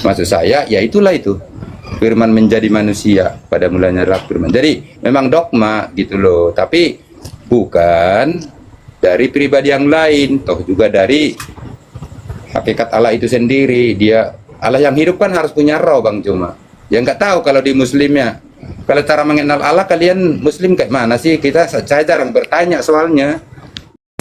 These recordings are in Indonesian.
Maksud saya, ya itulah itu. Firman menjadi manusia, pada mulanya adalah firman. Jadi memang dogma gitu loh, tapi bukan dari pribadi yang lain, toh juga dari hakikat Allah itu sendiri. Dia Allah yang hidup kan harus punya roh, Bang. Cuma ya nggak tahu kalau di muslimnya, kalau cara mengenal Allah, kalian muslim kayak mana sih? Saya jarang bertanya soalnya.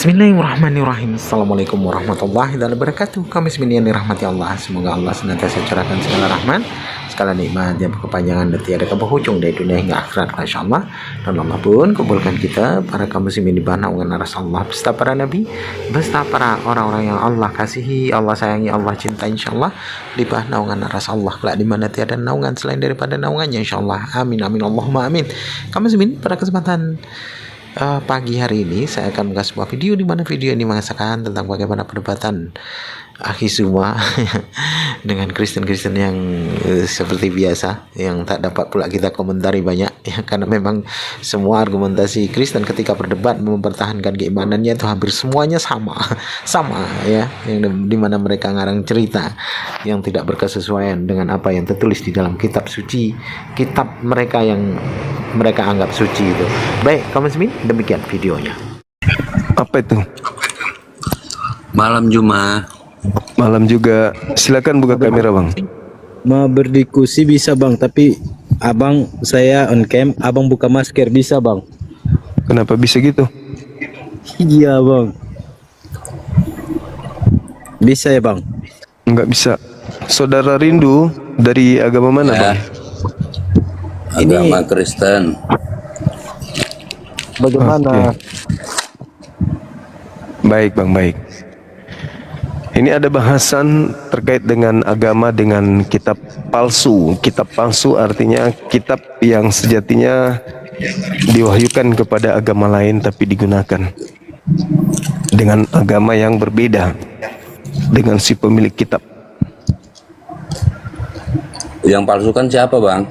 Bismillahirrahmanirrahim. Assalamualaikum warahmatullahi wabarakatuh. Kamis ini yang dirahmati Allah. Semoga Allah senantiasa curahkan segala rahmat, segala nikmat yang berkepanjangan dan tiada berujung dari dunia hingga akhirat, insyaallah. Dan Allah pun kumpulkan kita para kaum muslimin di bawah naungan Rasulullah beserta para nabi, beserta para orang-orang yang Allah kasihi, Allah sayangi, Allah cinta, insyaallah, di bawah naungan Rasulullah, kelak di mana tiada naungan selain daripada naungannya, insyaallah. Amin amin Allahumma amin. Kaum muslimin, pada kesempatan pagi hari ini saya akan mengasih sebuah video di mana video ini mengisahkan tentang bagaimana perdebatan akhi semua dengan Kristen-Kristen yang seperti biasa, yang tak dapat pula kita komentari banyak ya, karena memang semua argumentasi Kristen ketika berdebat mempertahankan keimanannya itu hampir semuanya sama ya, yang dimana mereka ngarang cerita yang tidak berkesesuaian dengan apa yang tertulis di dalam kitab suci, kitab mereka yang mereka anggap suci itu. Baik, kaum muslimin, demikian videonya. Apa itu? Malam Jumat. Malam juga. Silakan buka kamera, Bang. Mau berdiskusi bisa, Bang, tapi abang saya on cam, abang buka masker bisa, Bang? Kenapa bisa gitu? Iya, Bang. Bisa ya, Bang? Enggak bisa. Saudara Rindu dari agama mana, Ya. Bang? Agama Kristen. Bagaimana? Oke. Baik, Bang, baik. Ini ada bahasan terkait dengan agama dengan kitab palsu. Kitab palsu artinya kitab yang sejatinya diwahyukan kepada agama lain tapi digunakan dengan agama yang berbeda dengan si pemilik kitab. Yang palsu kan siapa, Bang?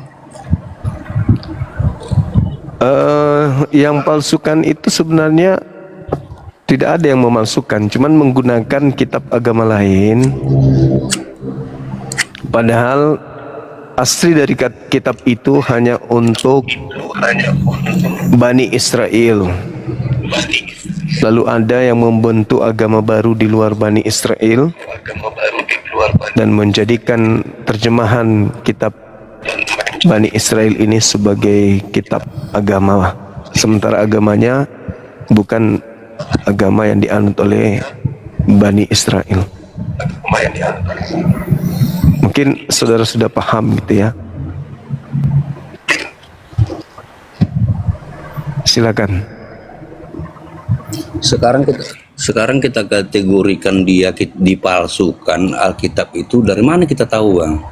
Yang palsukan itu sebenarnya tidak ada yang memalsukan, cuman menggunakan kitab agama lain, padahal asli dari kitab itu hanya untuk Bani Israel. Lalu ada yang membentuk agama baru di luar Bani Israel dan menjadikan terjemahan kitab Bani Israel ini sebagai kitab agama, sementara agamanya bukan agama yang dianut oleh Bani Israel. Mungkin saudara sudah paham gitu ya. Silakan. Sekarang kita kategorikan dia dipalsukan Alkitab itu, dari mana kita tahu, Bang?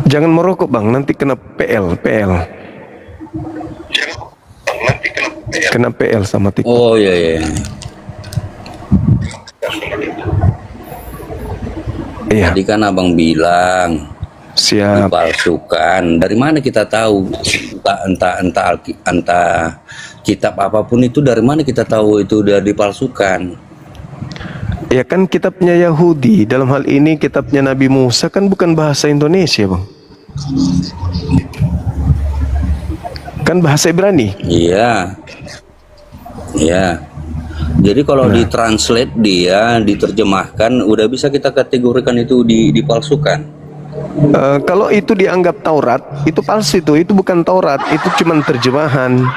Jangan merokok, Bang, nanti kena PL. Kena PL sama TikTok. Oh iya. Iya. Tadi kan abang bilang Siap. dipalsukan. Dari mana kita tahu? Entah kitab apapun itu, dari mana kita tahu itu udah dipalsukan? Ya kan kitabnya Yahudi, dalam hal ini kitabnya Nabi Musa kan bukan bahasa Indonesia, Bang. Kan bahasa Ibrani. Iya. Jadi kalau ditranslate dia, diterjemahkan, udah bisa kita kategorikan itu dipalsukan. Kalau itu dianggap Taurat, itu palsu, itu bukan Taurat, itu cuma terjemahan.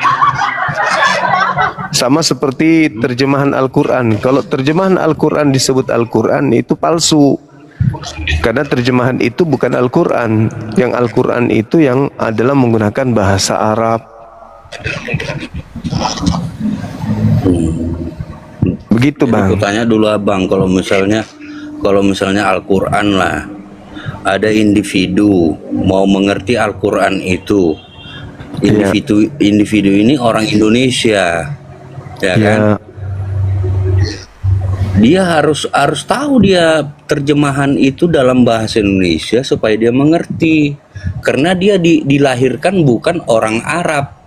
Sama seperti terjemahan Al-Quran. Kalau terjemahan Al-Quran disebut Al-Quran, itu palsu, karena terjemahan itu bukan Al-Quran. Yang Al-Quran itu yang adalah menggunakan bahasa Arab. Begitu, Bang. Aku tanya dulu abang, kalau misalnya Al-Quran lah, ada individu mau mengerti Al-Quran itu, individu ini orang Indonesia, ya kan? Dia harus tahu dia terjemahan itu dalam bahasa Indonesia supaya dia mengerti, karena dia dilahirkan bukan orang Arab.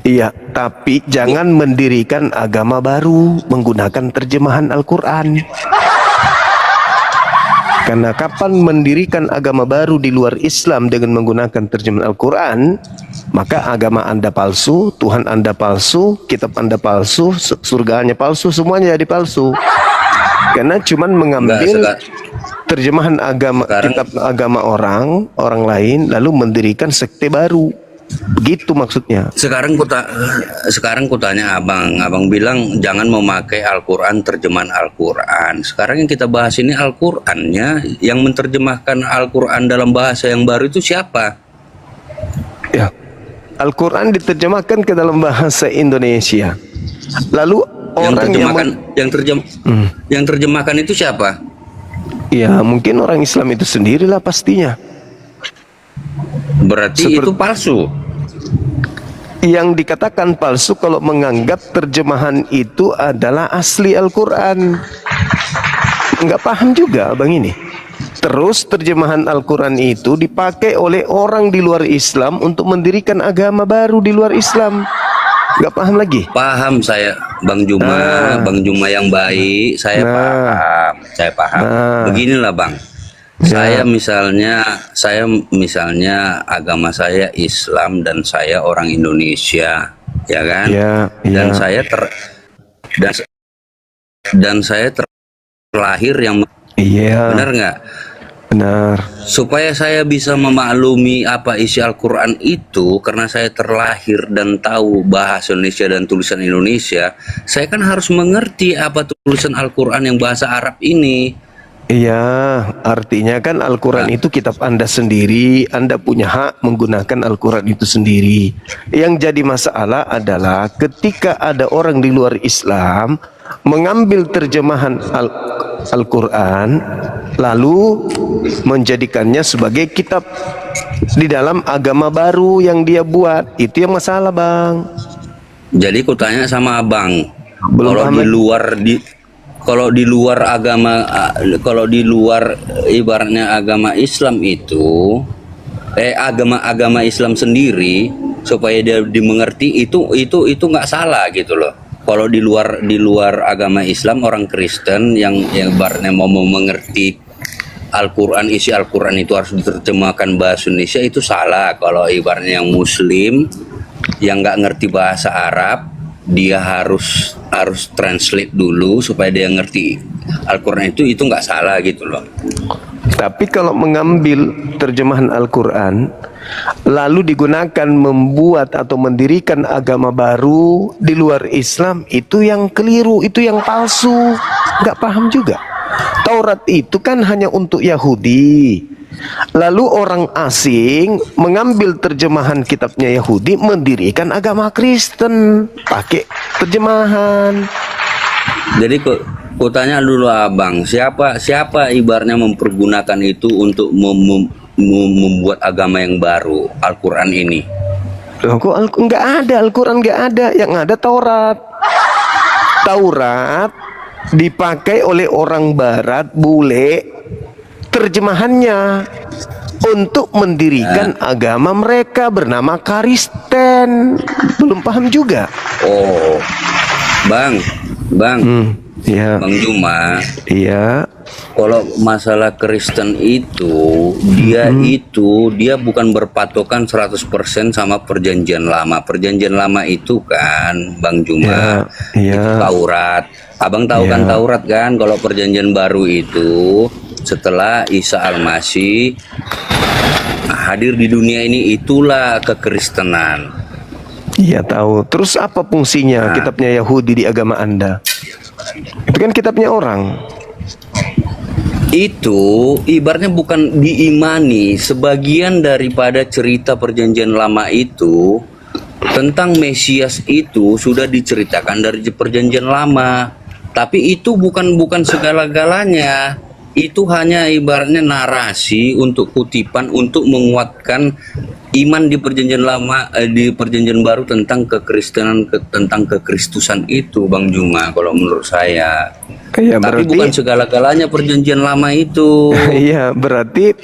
Iya, tapi jangan mendirikan agama baru menggunakan terjemahan Al-Quran. Karena kapan mendirikan agama baru di luar Islam dengan menggunakan terjemahan Al-Quran, maka agama Anda palsu, Tuhan Anda palsu, kitab Anda palsu, surganya palsu, semuanya jadi palsu. Karena cuman mengambil terjemahan agama, kitab agama orang lain, lalu mendirikan sekte baru. Begitu maksudnya. Sekarang kutanya abang bilang jangan memakai Al-Quran, terjemahan Al-Quran. Sekarang yang kita bahas ini Al-Qurannya, yang menerjemahkan Al-Quran dalam bahasa yang baru itu siapa? Ya, Al-Quran diterjemahkan ke dalam bahasa Indonesia. Lalu orang yang terjemahkan itu siapa? Ya mungkin orang Islam itu sendirilah pastinya. Berarti itu palsu. Yang dikatakan palsu kalau menganggap terjemahan itu adalah asli Al-Quran. Nggak paham juga abang ini. Terus terjemahan Al-Quran itu dipakai oleh orang di luar Islam untuk mendirikan agama baru di luar Islam. Nggak paham lagi? Paham saya, Bang Juma, Bang Juma yang baik, saya paham. Beginilah Bang. Saya misalnya agama saya Islam dan saya orang Indonesia, ya kan? Dan saya terlahir yang benar nggak? Benar. Supaya saya bisa memaklumi apa isi Al-Quran itu, karena saya terlahir dan tahu bahasa Indonesia dan tulisan Indonesia, saya kan harus mengerti apa tulisan Al-Quran yang bahasa Arab ini. Iya, artinya kan Al-Quran itu kitab Anda sendiri, Anda punya hak menggunakan Al-Quran itu sendiri. Yang jadi masalah adalah ketika ada orang di luar Islam mengambil terjemahan Al-Quran lalu menjadikannya sebagai kitab di dalam agama baru yang dia buat. Itu yang masalah Bang. Jadi kutanya sama Abang, kalau di luar ibaratnya agama Islam itu agama Islam sendiri, supaya dia dimengerti itu nggak salah gitu loh. Kalau di luar agama Islam, orang Kristen yang ibaratnya mau mengerti Al-Quran, isi Al-Quran itu harus diterjemahkan bahasa Indonesia, itu salah. Kalau ibaratnya yang Muslim yang nggak ngerti bahasa Arab, dia harus translate dulu supaya dia ngerti Al-Quran itu nggak salah gitu loh. Tapi kalau mengambil terjemahan Al-Quran lalu digunakan membuat atau mendirikan agama baru di luar Islam, itu yang keliru, itu yang palsu. Nggak paham juga. Taurat itu kan hanya untuk Yahudi. Lalu orang asing mengambil terjemahan kitabnya Yahudi, mendirikan agama Kristen pakai terjemahan. Jadi kutanya dulu Abang, siapa ibaratnya mempergunakan itu untuk membuat agama yang baru, Al-Quran ini? Loh, kok nggak ada Al-Quran, nggak ada, yang ada Taurat. Taurat dipakai oleh orang Barat, bule, terjemahannya untuk mendirikan agama mereka bernama Kristen. Belum paham juga. Oh, Bang, ya. Bang Juma, Iya. kalau masalah Kristen itu, dia bukan berpatokan 100% sama perjanjian lama. Perjanjian lama itu kan, Bang Juma, itu Taurat. Abang tahu kan Taurat kan? Kalau perjanjian baru itu setelah Isa Al-Masih hadir di dunia ini, itulah kekristenan. Iya tahu. Terus apa fungsinya kitabnya Yahudi di agama Anda? Itu kan kitabnya orang. Itu ibaratnya bukan diimani. Sebagian daripada cerita perjanjian lama itu tentang Mesias itu sudah diceritakan dari perjanjian lama. Tapi itu bukan segala-galanya. Itu hanya ibaratnya narasi untuk kutipan untuk menguatkan iman di perjanjian lama, di perjanjian baru tentang kekristenan, tentang kekristusan itu, Bang Juma, kalau menurut saya. Ya, tapi bukan segala-galanya perjanjian lama itu. Iya, berarti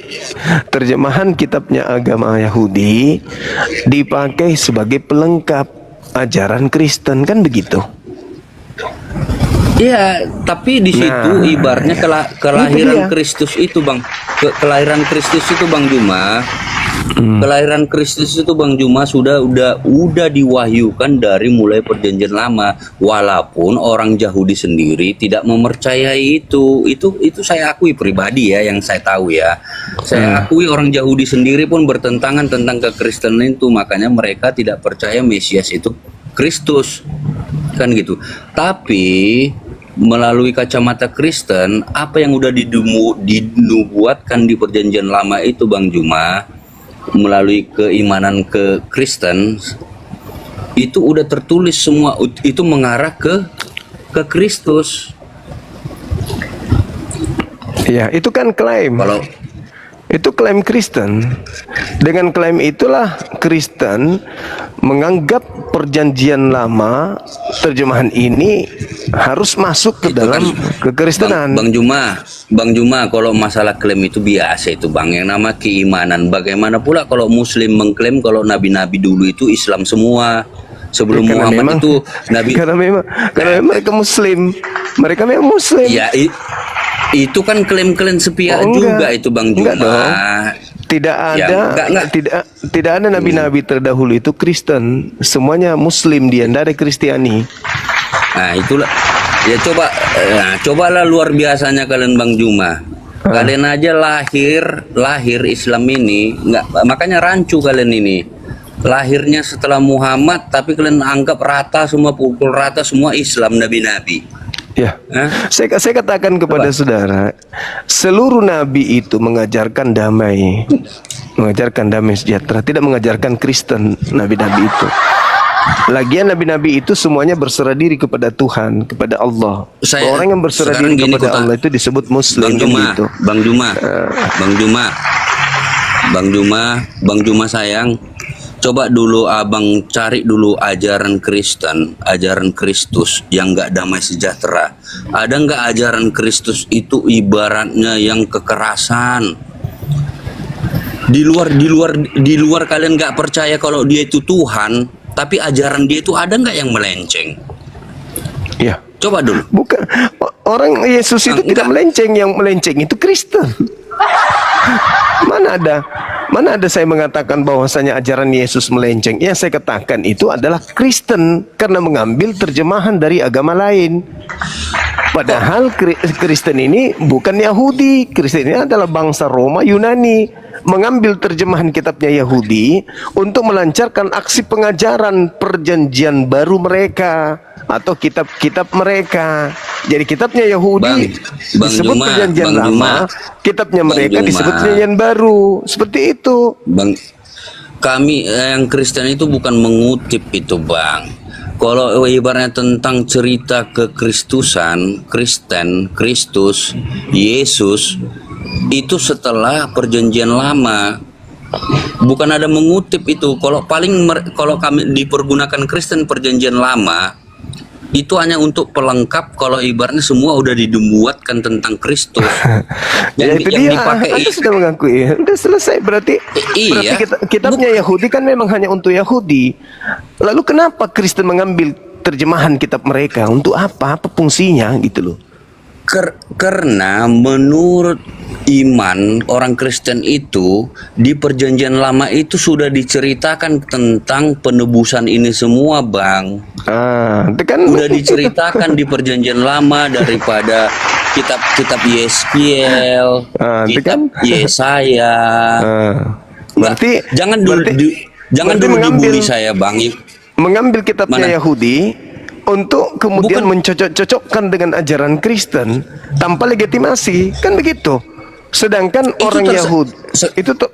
terjemahan kitabnya agama Yahudi dipakai sebagai pelengkap ajaran Kristen, kan begitu? Iya, tapi di situ Nah, ibaratnya dia. kelahiran Kristus itu Bang, kelahiran Kristus itu Bang Juma, kelahiran Kristus itu Bang Juma udah diwahyukan dari mulai perjanjian lama, walaupun orang Yahudi sendiri tidak mempercayai itu saya akui pribadi ya, yang saya tahu ya, saya akui orang Yahudi sendiri pun bertentangan tentang kekristenan itu, makanya mereka tidak percaya Mesias itu Kristus, kan gitu. Tapi melalui kacamata Kristen, apa yang udah dinubuatkan di perjanjian lama itu Bang Juma, melalui keimanan ke Kristen, itu udah tertulis semua, itu mengarah ke Kristus. Ya, itu kan klaim. Kalau Itu klaim Kristen. Dengan klaim itulah Kristen menganggap perjanjian lama, terjemahan ini harus masuk ke itu dalam kekristenan. Bang Juma, kalau masalah klaim itu biasa itu Bang, yang nama keimanan. Bagaimana pula kalau Muslim mengklaim kalau nabi-nabi dulu itu Islam semua, sebelum Karena Muhammad memang- itu nabi. karena memang mereka Muslim, mereka memang Muslim. Ya, itu kan klaim-klaim sepihak Oh, juga enggak. itu Bang Juma. Enggak dong. Tidak Ya, ada, enggak. tidak ada nabi-nabi terdahulu itu Kristen, semuanya Muslim dia, tidak ada Kristiani. Nah, itulah. Ya cobalah luar biasanya kalian Bang Juma. Kalian aja lahir Islam ini, makanya rancu kalian ini. Lahirnya setelah Muhammad, tapi kalian anggap pukul rata semua Islam nabi-nabi. Ya, Hah? saya katakan kepada saudara, seluruh nabi itu mengajarkan damai sejahtera, tidak mengajarkan Kristen nabi-nabi itu. Lagian nabi-nabi itu semuanya berserah diri kepada Tuhan, kepada Allah. Orang yang berserah sekarang diri gini, kepada Kota. Allah itu disebut Muslim, Bang kan Juma, gitu. Bang Juma sayang, coba dulu abang cari dulu ajaran Kristen, ajaran Kristus yang nggak damai sejahtera. Ada nggak ajaran Kristus itu ibaratnya yang kekerasan? Di luar kalian nggak percaya kalau dia itu Tuhan, tapi ajaran dia itu ada nggak yang melenceng? Ya, Coba dulu. bukan orang Yesus itu tidak melenceng, yang melenceng itu Kristen. Mana ada saya mengatakan bahwasanya ajaran Yesus melenceng. Yang saya katakan itu adalah Kristen karena mengambil terjemahan dari agama lain. Padahal Kristen ini bukan Yahudi. Kristen ini adalah bangsa Roma Yunani, mengambil terjemahan kitabnya Yahudi untuk melancarkan aksi pengajaran perjanjian baru mereka atau kitab-kitab mereka. Jadi kitabnya Yahudi Bang disebut Juma, perjanjian Bang lama, Juma. kitabnya Bang mereka Juma. disebut perjanjian baru. Seperti itu. Bang, kami yang Kristen itu bukan mengutip itu Bang. Kalau ibaratnya tentang cerita kekristusan, Kristen, Kristus, Yesus, itu setelah perjanjian lama. Bukan ada mengutip itu. Kalau kami dipergunakan Kristen perjanjian lama, itu hanya untuk pelengkap kalau ibaratnya semua udah dibuatkan tentang Kristus. Ya itu dia. Anda sudah mengakui. Sudah selesai berarti. Iya. Berarti kitabnya Yahudi kan memang hanya untuk Yahudi. Lalu kenapa Kristen mengambil terjemahan kitab mereka? Untuk apa? Apa fungsinya gitu loh? Karena menurut iman orang Kristen itu di perjanjian lama itu sudah diceritakan tentang penebusan ini semua Bang. Itu kan Udah diceritakan di perjanjian lama daripada kitab Yeskiel, itu kitab kan. Yesaya. Berarti Jangan dulu berarti dibully saya Bang. mengambil kitabnya Mana? Yahudi untuk kemudian mencocok-cocokkan dengan ajaran Kristen tanpa legitimasi, kan begitu. Sedangkan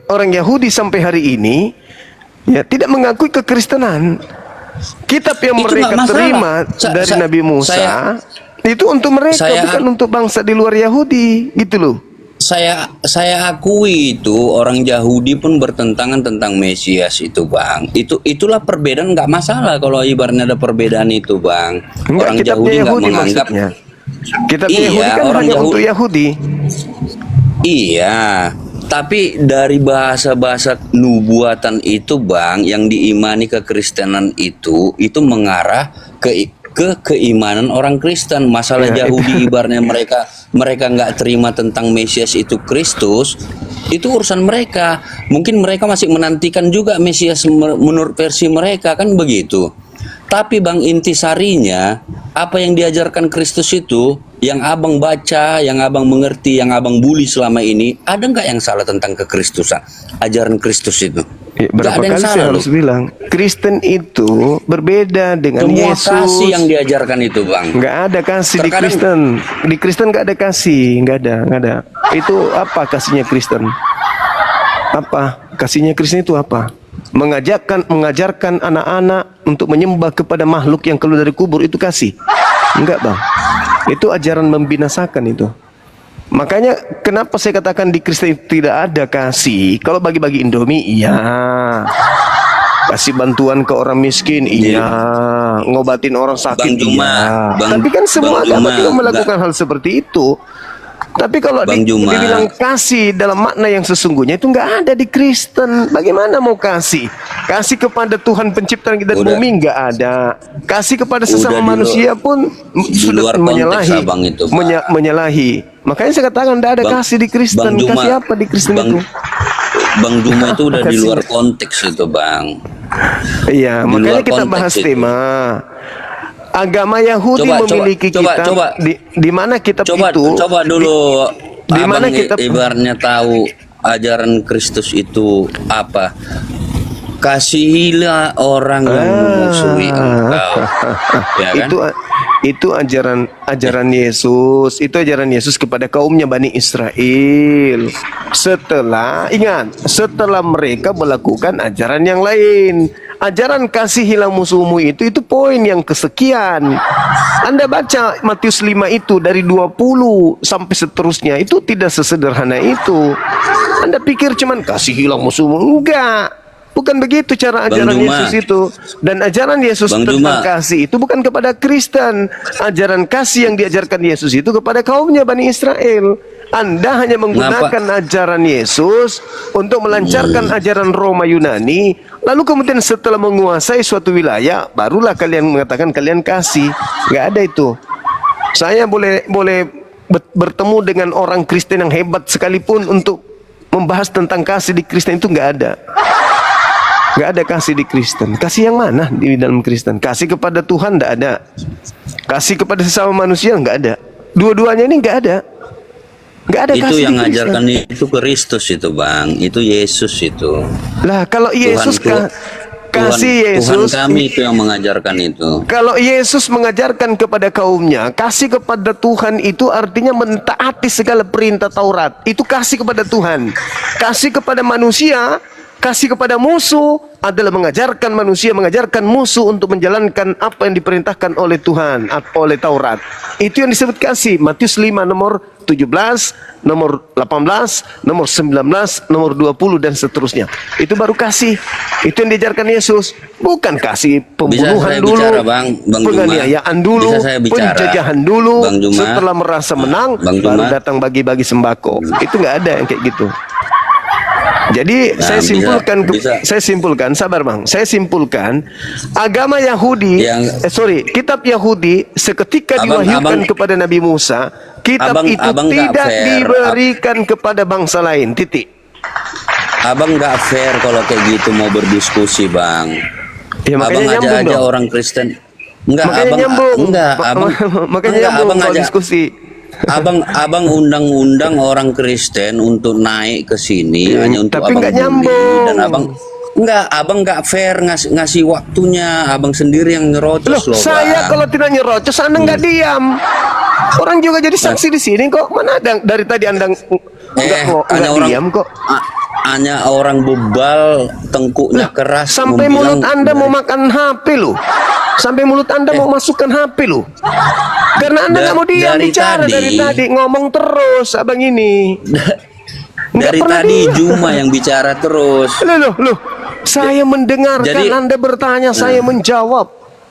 orang Yahudi sampai hari ini ya tidak mengakui kekristenan. Kitab yang Itu mereka nggak masalah. terima dari Nabi Musa itu untuk mereka, bukan untuk bangsa di luar Yahudi, gitu loh. Saya akui itu orang Yahudi pun bertentangan tentang Mesias itu Bang. Itulah perbedaan, nggak masalah kalau ibaratnya ada perbedaan itu Bang. Orang Yahudi nggak menganggap. Maksudnya. Kitabnya Iya, Yahudi kan orang hanya Yahudi. untuk Yahudi. Iya, tapi dari bahasa-bahasa nubuatan itu Bang, yang diimani kekristenan itu mengarah ke keimanan orang Kristen. Masalah Ya, Yahudi ibaratnya mereka nggak terima tentang Mesias itu Kristus, itu urusan mereka. Mungkin mereka masih menantikan juga Mesias menurut versi mereka, kan begitu. Tapi Bang, intisarinya apa yang diajarkan Kristus itu, yang abang baca, yang abang mengerti, yang abang bully selama ini, ada nggak yang salah tentang kekristusan, ajaran Kristus itu? Ya, Nggak berapa ada yang kali saya salah harus loh. bilang, Kristen itu berbeda dengan Semua Yesus. kasih yang diajarkan itu, Bang. Nggak ada kasih di Terkadang- Kristen. Di Kristen nggak ada kasih, nggak ada. Itu apa kasihnya Kristen? Apa kasihnya Kristen itu apa? Mengajarkan anak-anak untuk menyembah kepada makhluk yang keluar dari kubur, itu kasih? Enggak, Bang. Itu ajaran membinasakan itu. Makanya kenapa saya katakan di Kristen tidak ada kasih. Kalau bagi-bagi Indomie, iya. Kasih bantuan ke orang miskin, iya. Ngobatin orang sakit, Bang Juma, iya. Tapi kan semua Bang agama Juma, juga melakukan hal seperti itu. Tapi kalau Bang Juma, dibilang kasih dalam makna yang sesungguhnya itu nggak ada di Kristen. Bagaimana mau kasih? Kasih kepada Tuhan pencipta langit dan Udah. bumi nggak ada. Kasih kepada sesama Udah di manusia pun sudah luar konteks, menyalahi. Abang, itu, Pak. Menyalahi. Makanya saya katakan tidak ada Bang- kasih di Kristen. Bang Juma, Kasih apa di Kristen Bang- itu? Bang Juma itu udah di Kasih. luar konteks itu, Bang. Iya, Di makanya luar kita konteks bahas itu. tema. Agama Yahudi memiliki kitab di mana kitab itu Coba dulu di mana abang kitab ibaratnya tahu ajaran Kristus itu apa. Kasihilah orang yang memusuhi engkau. Ya kan? Itu ajaran Yesus, itu ajaran Yesus kepada kaumnya Bani Israel. Setelah mereka melakukan ajaran yang lain. Ajaran kasihilah musuhmu itu poin yang kesekian. Anda baca Matius 5 itu dari 20 sampai seterusnya, itu tidak sesederhana itu. Anda pikir cuman kasihilah musuhmu, enggak. Bukan begitu cara Bang ajaran Juma. Yesus itu. Dan ajaran Yesus Bang tentang Juma. kasih itu bukan kepada Kristen. Ajaran kasih yang diajarkan Yesus itu kepada kaumnya Bani Israel. Anda hanya menggunakan ajaran Yesus untuk melancarkan ajaran Roma Yunani. Lalu kemudian setelah menguasai suatu wilayah, barulah kalian mengatakan kalian kasih. Nggak ada itu. Saya boleh bertemu dengan orang Kristen yang hebat sekalipun untuk membahas tentang kasih di Kristen, itu nggak ada. Nggak ada kasih di Kristen. Kasih yang mana di dalam Kristen? Kasih kepada Tuhan nggak ada. Kasih kepada sesama manusia nggak ada. Dua-duanya ini nggak ada. Nggak ada Itu kasih yang di Kristen. ngajarkan itu Kristus itu, Bang. Itu Yesus itu. Lah kalau Yesus kasih Yesus, Tuhan kami itu yang mengajarkan itu. kalau Yesus mengajarkan kepada kaumnya, kasih kepada Tuhan itu artinya mentaati segala perintah Taurat. Itu kasih kepada Tuhan. Kasih kepada manusia, kasih kepada musuh adalah mengajarkan manusia, mengajarkan musuh untuk menjalankan apa yang diperintahkan oleh Tuhan, oleh Taurat. Itu yang disebut kasih. Matius 5 nomor 17, nomor 18, nomor 19, nomor 20 dan seterusnya. Itu baru kasih. Itu yang diajarkan Yesus. Bukan kasih pembunuhan saya dulu, bicara, Bang Juma? penganiayaan dulu, Bisa saya bicara? penjajahan dulu. Bang Juma? Setelah merasa menang, Bang baru Juma? datang bagi-bagi sembako. Itu nggak ada yang kayak gitu. Jadi Nah, saya simpulkan, sabar Bang. Saya simpulkan agama Yahudi, kitab Yahudi seketika diwahyukan kepada Nabi Musa, kitab itu tidak diberikan kepada bangsa lain. Titik. Abang nggak fair kalau kayak gitu mau berdiskusi, Bang. Ya, makanya Abang nyambung aja dong. orang Kristen. Enggak, Makanya abang nyambung. abang Makanya enggak, nyambung abang kalau aja diskusi. Abang undang-undang orang Kristen untuk naik ke sini hanya untuk tapi abang nggak bully. nyambung. Dan abang nggak fair ngasih waktunya. Abang sendiri yang nyerocos loh, Saya Bang. kalau tidak nyerocos, Anda nggak diam. Orang juga jadi saksi di sini kok. Mana ada dari tadi Anda nggak diam kok. Hanya orang bebal, tengkuknya keras. Sampai mulut Anda mau makan HP loh. Sampai mulut Anda mau masukkan HP loh. Karena Anda nggak mau diam bicara dari tadi, ngomong terus abang ini. Dari tadi Juma yang bicara terus. Loh. Saya mendengarkan Anda bertanya, saya menjawab.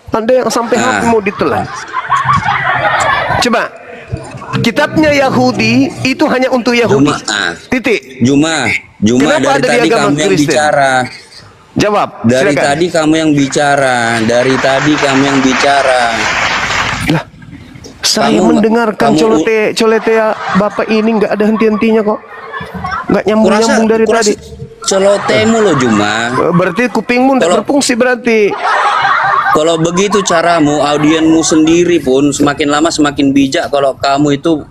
Anda yang sampai HP mau ditelan. Coba. Kitabnya Yahudi itu hanya untuk Yahudi. Titik. Juma Kenapa dari ada di tadi agama kamu yang Kristen? bicara. Jawab. Dari silakan. tadi kamu yang bicara. Saya Kamu- mendengarkan kamu- colete bapak ini nggak ada henti-hentinya kok. Nggak nyambung-nyambung dari kurasa tadi. celotehmu loh Juma. Berarti kupingmu nggak Kalau- berfungsi berarti. Kalau begitu caramu, audienmu sendiri pun semakin lama semakin bijak kalau kamu itu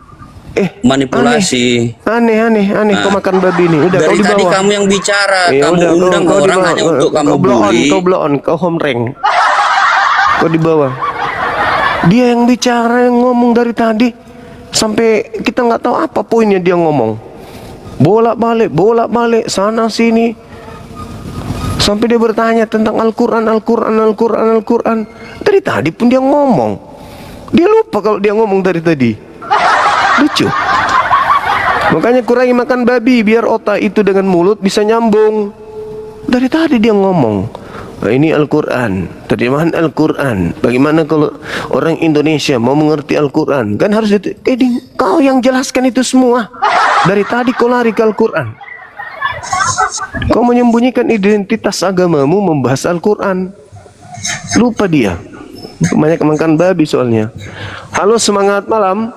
manipulasi. Aneh. Kau makan babi nih. Udah kau Dari di tadi bawah. kamu yang bicara, Ya kamu udah, undang kau di orang bawah. hanya untuk kamu Kau blow on, bully. kau blow on, kau home rank. Kau di bawah. Dia yang bicara, yang ngomong dari tadi sampai kita nggak tahu apa poinnya dia ngomong. Bolak-balik, sana sini. Sampai dia bertanya tentang Al-Quran. Dari tadi pun dia ngomong. Dia lupa kalau dia ngomong dari tadi. Lucu. Makanya kurangi makan babi biar otak itu dengan mulut bisa nyambung. Dari tadi dia ngomong. Nah, ini Al-Quran, terjemahan Al-Quran. Bagaimana kalau orang Indonesia mau mengerti Al-Quran? Kan harus itu. Kau yang jelaskan itu semua. Dari tadi kau lari ke Al-Quran. Kau menyembunyikan identitas agamamu membahas Al-Quran. Lupa dia. Banyak makan babi soalnya. Halo, semangat malam.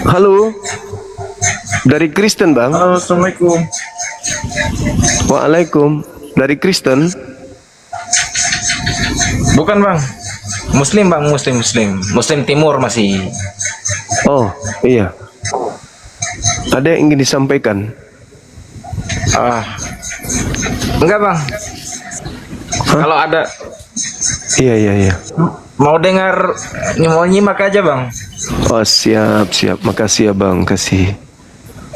Halo. Dari Kristen, Bang. Halo, assalamualaikum. Waalaikum. Dari Kristen. Bukan bang, Muslim bang, Muslim Timur masih. Oh, iya. Ada yang ingin disampaikan? Enggak bang. Kalau ada Iya. mau dengar, mau nyimak aja bang. Oh, siap. Makasih ya, Bang. Kasih.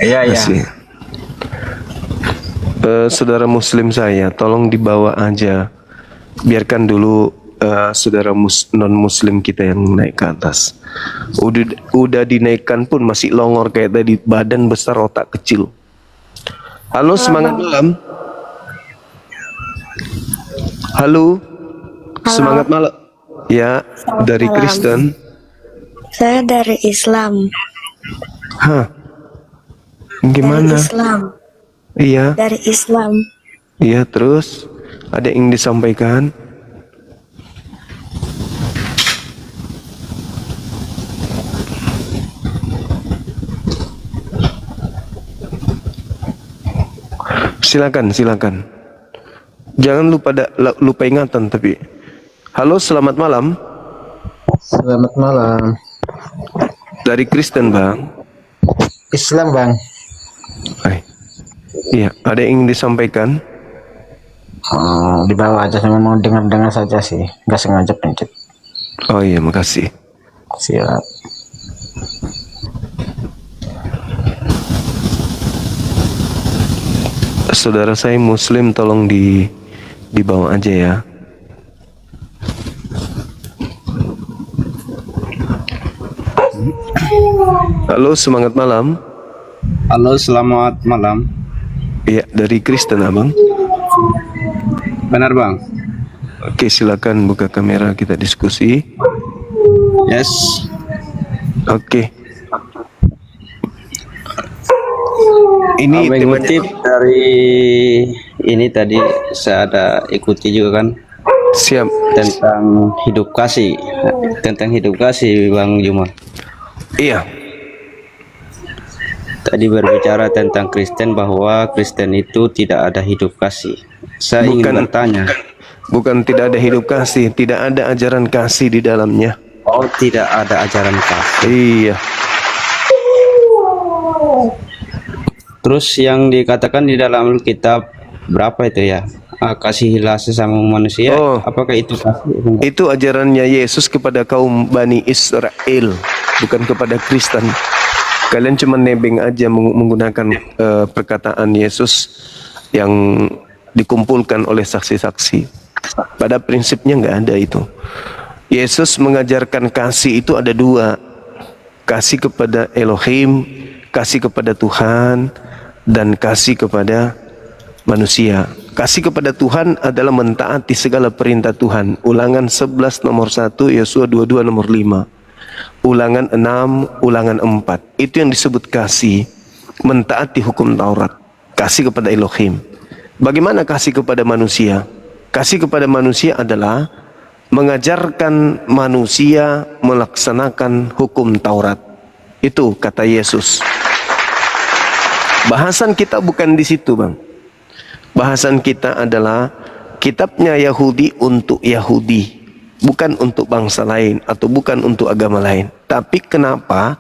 Iya. Saudara Muslim saya, tolong dibawa aja. Biarkan dulu saudara non-Muslim kita yang naik ke atas. Udah dinaikkan pun masih longor kayak tadi, badan besar otak kecil. Halo, semangat malam. Halo. Semangat malam. Ya, dari malam. Kristen. Saya dari Islam. Hah. Gimana? Dari Islam. Iya. Dari Islam. Iya, terus ada yang disampaikan? Silakan. Jangan lupa ingatan tapi. Halo, selamat malam. Selamat malam. Dari Kristen, Bang. Islam bang. Hai. Iya, ada yang ingin disampaikan? Di bawah aja, saya mau dengar saja sih, nggak sengaja pencet. Oh iya, makasih. Siap. Saudara saya Muslim, tolong dibawa aja ya. Halo, semangat malam. Halo, selamat malam. Iya, dari Kristen, Abang. Benar, Bang? Oke, silakan buka kamera, kita diskusi. Yes. Oke. Ini Mengutip dari ini tadi saya ada ikuti juga kan siap. tentang hidup kasih. Bang Juma. Iya. Tadi berbicara tentang Kristen bahwa Kristen itu tidak ada hidup kasih. Saya ingin bertanya. Bukan tidak ada hidup kasih, tidak ada ajaran kasih di dalamnya. Oh, tidak ada ajaran kasih. Iya. Terus yang dikatakan di dalam Alkitab berapa itu ya? Kasihilah sesama manusia. Oh. Apakah itu kasih? Itu ajarannya Yesus kepada kaum Bani Israel, bukan kepada Kristen. Kalian cuma nebeng aja menggunakan perkataan Yesus yang dikumpulkan oleh saksi-saksi. Pada prinsipnya nggak ada itu. Yesus mengajarkan kasih itu ada dua. Kasih kepada Elohim, kasih kepada Tuhan, dan kasih kepada manusia. Kasih kepada Tuhan adalah mentaati segala perintah Tuhan. Ulangan 11 nomor 1, Yosua 22 nomor 5. Ulangan 6, ulangan 4. Itu yang disebut kasih. Mentaati hukum Taurat. Kasih kepada Elohim. Bagaimana kasih kepada manusia? Kasih kepada manusia adalah mengajarkan manusia melaksanakan hukum Taurat. Itu kata Yesus. Bahasan kita bukan di situ, Bang. Bahasan kita adalah kitabnya Yahudi untuk Yahudi, bukan untuk bangsa lain atau bukan untuk agama lain. Tapi kenapa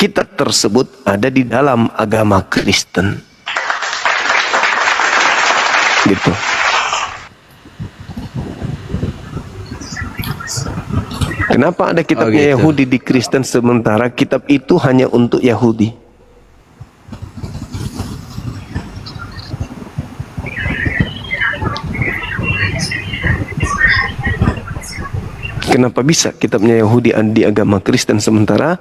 kitab tersebut ada di dalam agama Kristen? Gitu. Kenapa ada kitabnya Yahudi di Kristen sementara kitab itu hanya untuk Yahudi? Kenapa bisa kitabnya Yahudi ada di agama Kristen sementara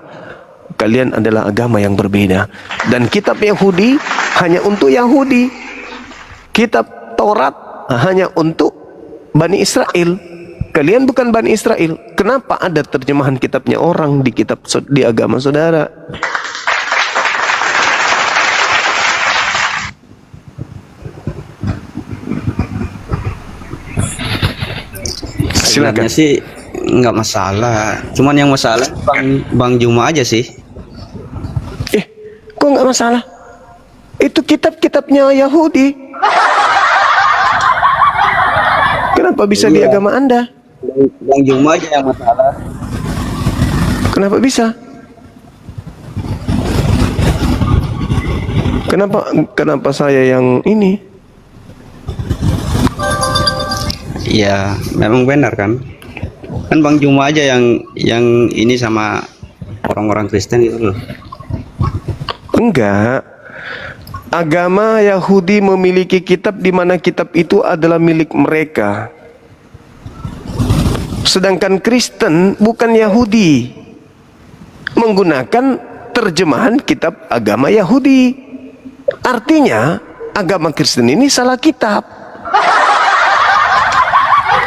kalian adalah agama yang berbeda? Dan kitab Yahudi hanya untuk Yahudi. Kitab Taurat hanya untuk Bani Israel. Kalian bukan Bani Israel. Kenapa ada terjemahan kitabnya orang di di agama saudara? Silakan. Sebenarnya sih nggak masalah. Cuman yang masalah Bang Juma aja sih. Kok nggak masalah? Itu kitab-kitabnya Yahudi. Kenapa bisa di agama Anda? Bang Juma aja yang masalah. Kenapa bisa? Kenapa saya yang ini? Ya, memang benar kan? Kan Bang Juma aja yang ini sama orang-orang Kristen gitu loh. Enggak. Agama Yahudi memiliki kitab di mana kitab itu adalah milik mereka. Sedangkan Kristen bukan Yahudi, menggunakan terjemahan kitab agama Yahudi. Artinya agama Kristen ini salah kitab.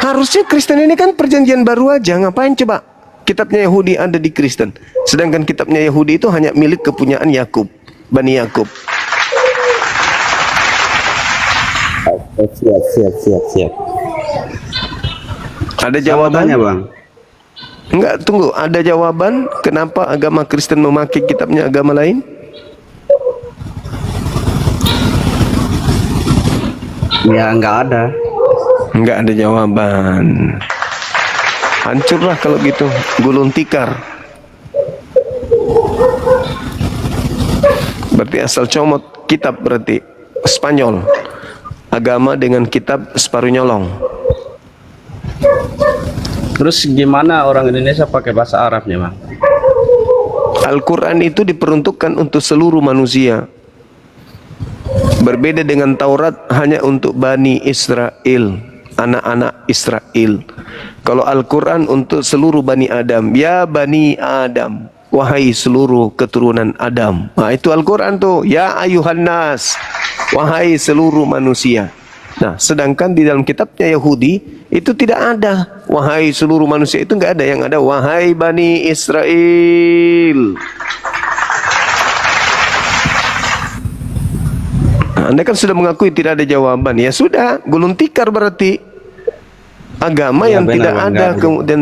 Harusnya Kristen ini kan perjanjian baru aja. Ngapain coba kitabnya Yahudi ada di Kristen, sedangkan kitabnya Yahudi itu hanya milik kepunyaan Yakub, Bani Yakub. Siap. Ada jawabannya, Bang? Enggak, tunggu. Ada jawaban kenapa agama Kristen memakai kitabnya agama lain? Ya, nggak ada. Enggak ada jawaban. Hancurlah kalau gitu, gulung tikar. Berarti asal comot kitab, berarti Spanyol. Agama dengan kitab separuh nyolong. Terus gimana orang Indonesia pakai bahasa Arabnya, Bang? Al-Quran itu diperuntukkan untuk seluruh manusia. Berbeda dengan Taurat hanya untuk Bani Israel, anak-anak Israel. Kalau Al-Quran untuk seluruh Bani Adam. Ya Bani Adam, wahai seluruh keturunan Adam. Nah itu Al-Quran tuh. Ya ayuhan nas, wahai seluruh manusia. Nah sedangkan di dalam kitabnya Yahudi itu tidak ada wahai seluruh manusia, itu nggak ada. Yang ada wahai Bani Israel. Nah, Anda kan sudah mengakui tidak ada jawaban. Ya sudah, gulung tikar berarti. Agama Ya, yang benar, tidak Bang, ada nggak ada. kemudian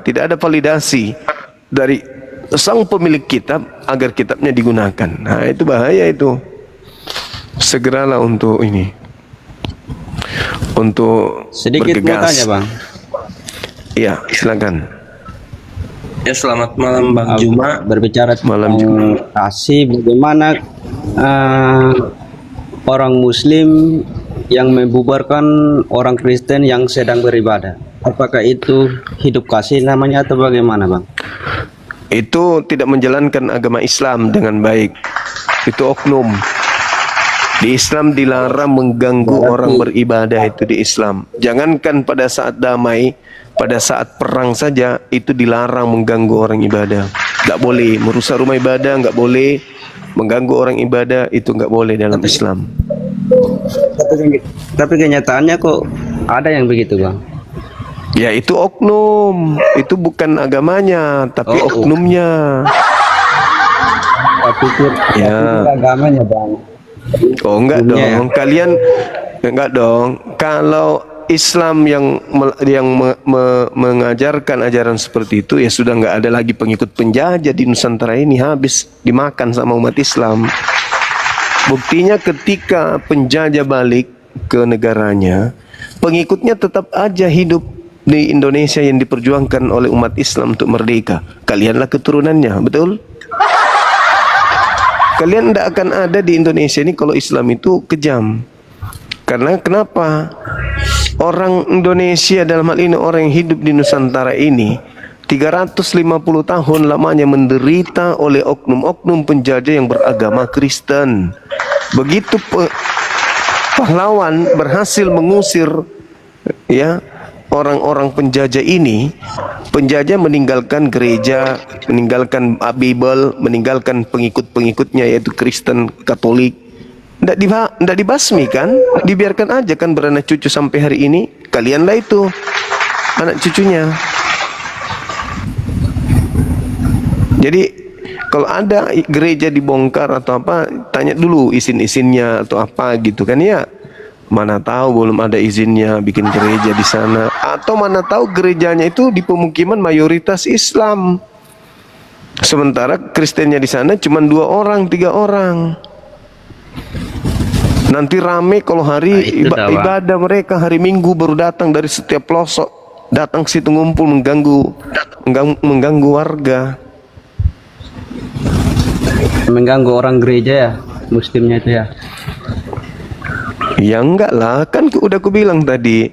tidak ada validasi dari sang pemilik kitab agar kitabnya digunakan. Nah itu bahaya itu. Segeralah untuk ini, untuk Sedikit mau bergegas. tanya, Bang. Iya, silakan. Ya, selamat malam Bang Juma. Berbicara Malam tentang kasih, bagaimana orang Muslim yang membubarkan orang Kristen yang sedang beribadah? Apakah itu hidup kasih namanya atau bagaimana, Bang? Itu tidak menjalankan agama Islam dengan baik. Itu oknum. Di Islam dilarang mengganggu orang beribadah, itu di Islam. Jangankan pada saat damai, pada saat perang saja itu dilarang mengganggu orang ibadah. Nggak boleh merusak rumah ibadah, nggak boleh mengganggu orang ibadah, itu nggak boleh dalam Islam. Tapi kenyataannya kok ada yang begitu, Bang? Ya itu oknum, itu bukan agamanya, tapi oknumnya. Saya pikir Ya. agamanya, Bang. Oh enggak Oknumnya, dong, kalian enggak dong. Kalau Islam mengajarkan ajaran seperti itu, ya sudah nggak ada lagi pengikut penjajah di Nusantara ini, habis dimakan sama umat Islam. Buktinya ketika penjajah balik ke negaranya, pengikutnya tetap aja hidup di Indonesia yang diperjuangkan oleh umat Islam untuk merdeka. Kalianlah keturunannya, betul? Kalian tidak akan ada di Indonesia ini kalau Islam itu kejam. Karena kenapa? Orang Indonesia, dalam hal ini orang yang hidup di Nusantara ini 350 tahun lamanya menderita oleh oknum-oknum penjajah yang beragama Kristen. Begitu pahlawan berhasil mengusir ya orang-orang penjajah ini, penjajah meninggalkan gereja, meninggalkan Bible, meninggalkan pengikut-pengikutnya yaitu Kristen, Katolik. Tidak dibasmi kan, dibiarkan aja kan beranak cucu sampai hari ini. Kalianlah itu anak cucunya. Jadi kalau ada gereja dibongkar atau apa, tanya dulu izin-izinnya atau apa gitu kan ya. Mana tahu belum ada izinnya bikin gereja di sana, atau mana tahu gerejanya itu di pemukiman mayoritas Islam. Sementara Kristennya di sana cuma 2 orang, 3 orang. Nanti rame kalau hari ibadah mereka, hari Minggu baru datang dari setiap pelosok, datang situ ngumpul mengganggu warga. Mengganggu orang gereja ya, Muslimnya itu ya. Ya enggak lah, kan udah aku bilang tadi,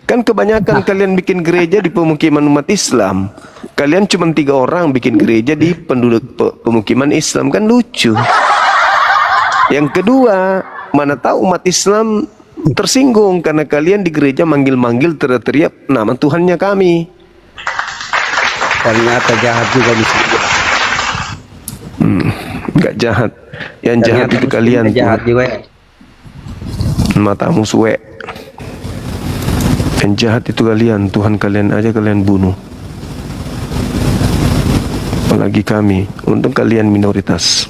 kan kebanyakan kalian bikin gereja di pemukiman umat Islam. Kalian cuma 3 orang bikin gereja di penduduk pemukiman Islam, kan lucu. Yang kedua, mana tahu umat Islam tersinggung karena kalian di gereja manggil-manggil, teriak-teriak nama Tuhannya kami. Ternyata jahat juga di situ. Enggak jahat. Yang jahat itu kalian. Jahat juga ya. Matamu suwe. Yang jahat itu kalian, Tuhan kalian aja kalian bunuh. Apalagi kami, untung kalian minoritas.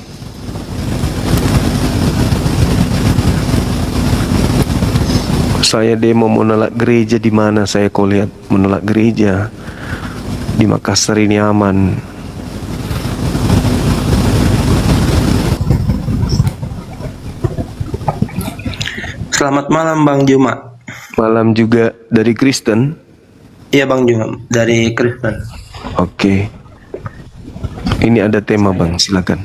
Saya demo menolak gereja di mana saya kau lihat menolak gereja? Di Makassar ini aman. Selamat malam Bang Juma. Malam juga dari Kristen. Iya Bang Juma, dari Kristen. Oke. Ini ada tema Bang, silakan.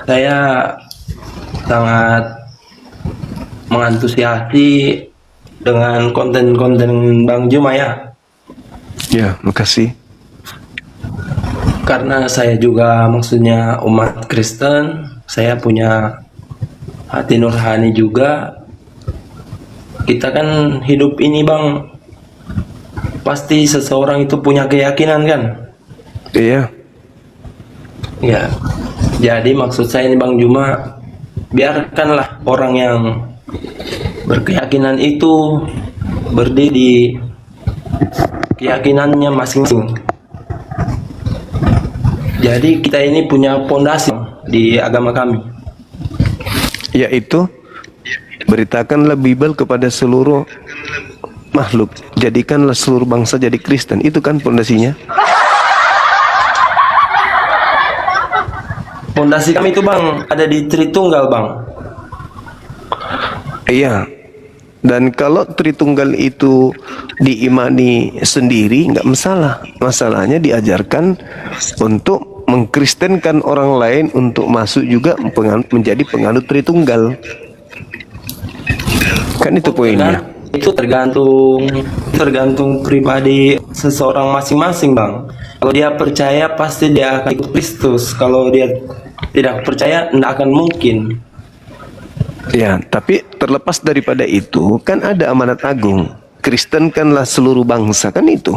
Saya sangat mengantusiasi dengan konten-konten Bang Juma ya. Ya, makasih. Karena saya juga maksudnya umat Kristen, saya punya hati nurani juga. Kita kan hidup ini Bang, pasti seseorang itu punya keyakinan kan? Iya. Ya, jadi maksud saya ini Bang Juma, biarkanlah orang yang berkeyakinan itu berdiri di keyakinannya masing-masing. Jadi kita ini punya pondasi di agama kami. Yaitu beritakanlah Bible kepada seluruh makhluk, jadikanlah seluruh bangsa jadi Kristen. Itu kan pondasinya. Pondasi kami itu Bang ada di Tritunggal Bang. Iya. Dan kalau Tritunggal itu diimani sendiri nggak masalah. Masalahnya diajarkan untuk mengkristenkan orang lain untuk masuk juga menjadi penganut Tritunggal. Kan itu poinnya. Itu tergantung pribadi seseorang masing-masing Bang. Kalau dia percaya pasti dia akan ikut Kristus. Kalau dia tidak percaya tidak akan mungkin. Ya, tapi terlepas daripada itu kan ada amanat agung. Kristenkanlah seluruh bangsa, kan itu.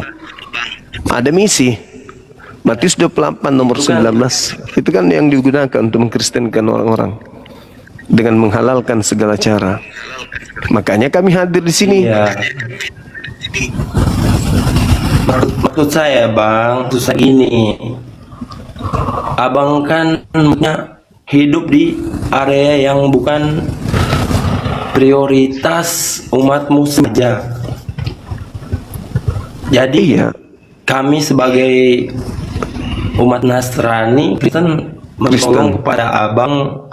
Ada misi. Matius 28 nomor 19. Itu kan yang digunakan untuk mengkristenkan orang-orang dengan menghalalkan segala cara. Makanya kami hadir di sini. Ya. Maksud saya Bang, susah gini. Abang kan hidup di area yang bukan prioritas umat muslim saja. Jadi Iya. kami sebagai umat Nasrani Kristen menolong kepada abang,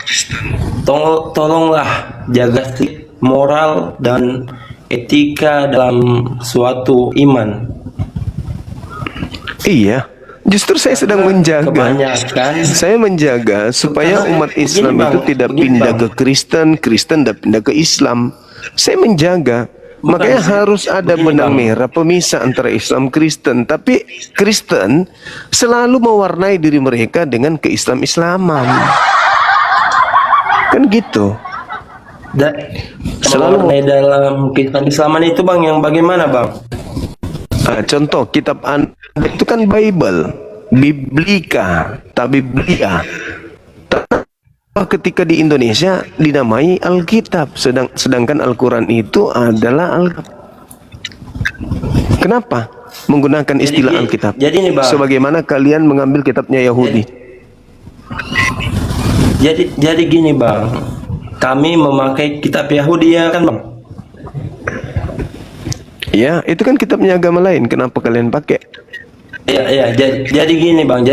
tolonglah jaga moral dan etika dalam suatu iman. Iya. Justru saya sedang menjaga. Kebanyakan Saya menjaga supaya umat Begini, Islam Bang. itu tidak Begini, pindah Bang. ke Kristen, Kristen tidak pindah ke Islam. Saya menjaga. Makanya harus ada Begini, benang Bang. merah pemisah antara Islam Kristen. Tapi Kristen selalu mewarnai diri mereka dengan Keislam-Islaman. Kan gitu. Selalu dalam kitab Islaman itu bang, yang bagaimana bang? Contoh kitab Anda itu kan Bible, Biblika, tak Biblia. Ketika di Indonesia dinamai Alkitab, sedangkan Al-Quran itu adalah Alkitab. Kenapa menggunakan istilah Alkitab? Jadi ini bang, Sebagaimana kalian mengambil kitabnya Yahudi. jadi gini bang, kami memakai kitab Yahudi ya kan bang? Ya, itu kan kitabnya agama lain. Kenapa kalian pakai? Iya, jadi gini bang,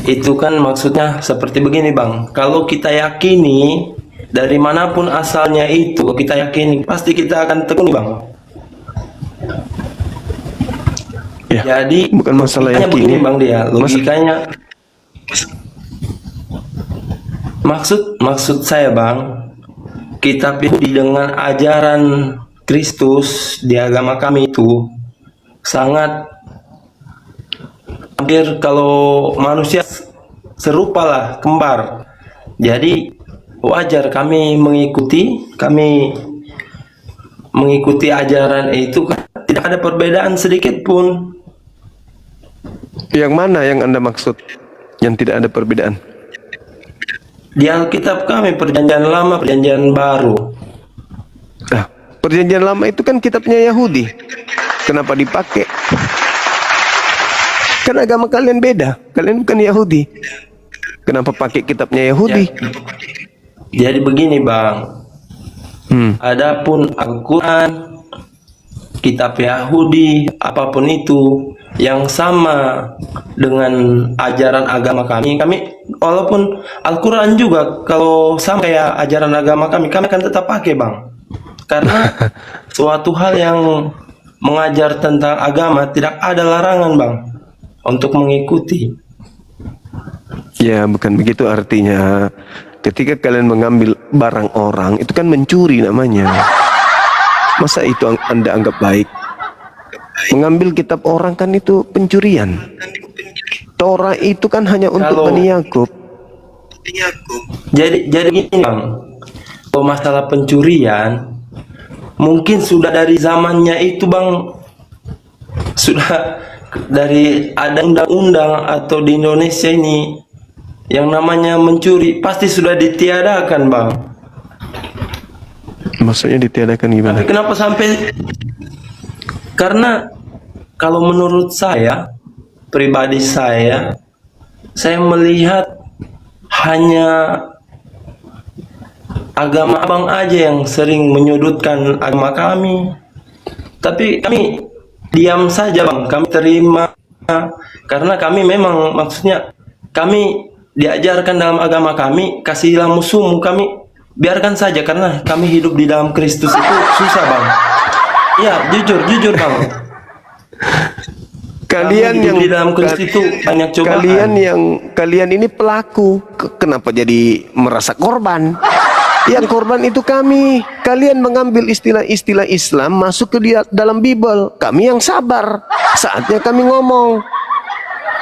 itu kan maksudnya seperti begini bang. Kalau kita yakini dari manapun asalnya itu, kita yakini pasti kita akan tekuni bang. Ya, Jadi bukan masalah logikanya begini yakini. bang, dia logikanya. Maksud saya bang, kitab Yahudi dengan ajaran Kristus di agama kami itu sangat hampir, kalau manusia serupa lah, kembar. Jadi wajar kami mengikuti ajaran itu, tidak ada perbedaan sedikit pun. Yang mana yang Anda maksud? Yang tidak ada perbedaan? Di Alkitab kami perjanjian lama, perjanjian baru. Nah, perjanjian lama itu kan kitabnya Yahudi. Kenapa dipakai? Kan agama kalian beda. Kalian bukan Yahudi. Kenapa pakai kitabnya Yahudi? Jadi begini bang, adapun Al-Quran, kitab Yahudi, apapun itu yang sama dengan ajaran agama kami walaupun Al-Quran juga kalau sama kayak ajaran agama kami akan tetap pakai bang, karena suatu hal yang mengajar tentang agama tidak ada larangan bang untuk mengikuti. Ya, bukan begitu artinya. Ketika kalian mengambil barang orang, itu kan mencuri namanya. Masa itu Anda anggap baik? Mengambil kitab orang kan itu pencurian. Torah itu kan hanya untuk Bani Yakub. Jadi gini bang, kalau masalah pencurian mungkin sudah dari zamannya itu bang, sudah dari ada undang-undang atau di Indonesia ini yang namanya mencuri pasti sudah ditiadakan bang. Maksudnya ditiadakan gimana? Tapi kenapa sampai? Karena kalau menurut saya pribadi saya melihat hanya agama abang aja yang sering menyudutkan agama kami. Tapi kami diam saja bang, kami terima karena kami memang maksudnya kami diajarkan dalam agama kami, kasihlah musuhmu, kami biarkan saja karena kami hidup di dalam Kristus itu susah bang. Ya jujur bang. Kalian Kami hidup yang di dalam Kristus itu banyak cobaan. kalian ini pelaku. Kenapa jadi merasa korban? Yang korban itu kami. Kalian mengambil istilah-istilah Islam masuk ke dalam Bible. Kami yang sabar. Saatnya kami ngomong.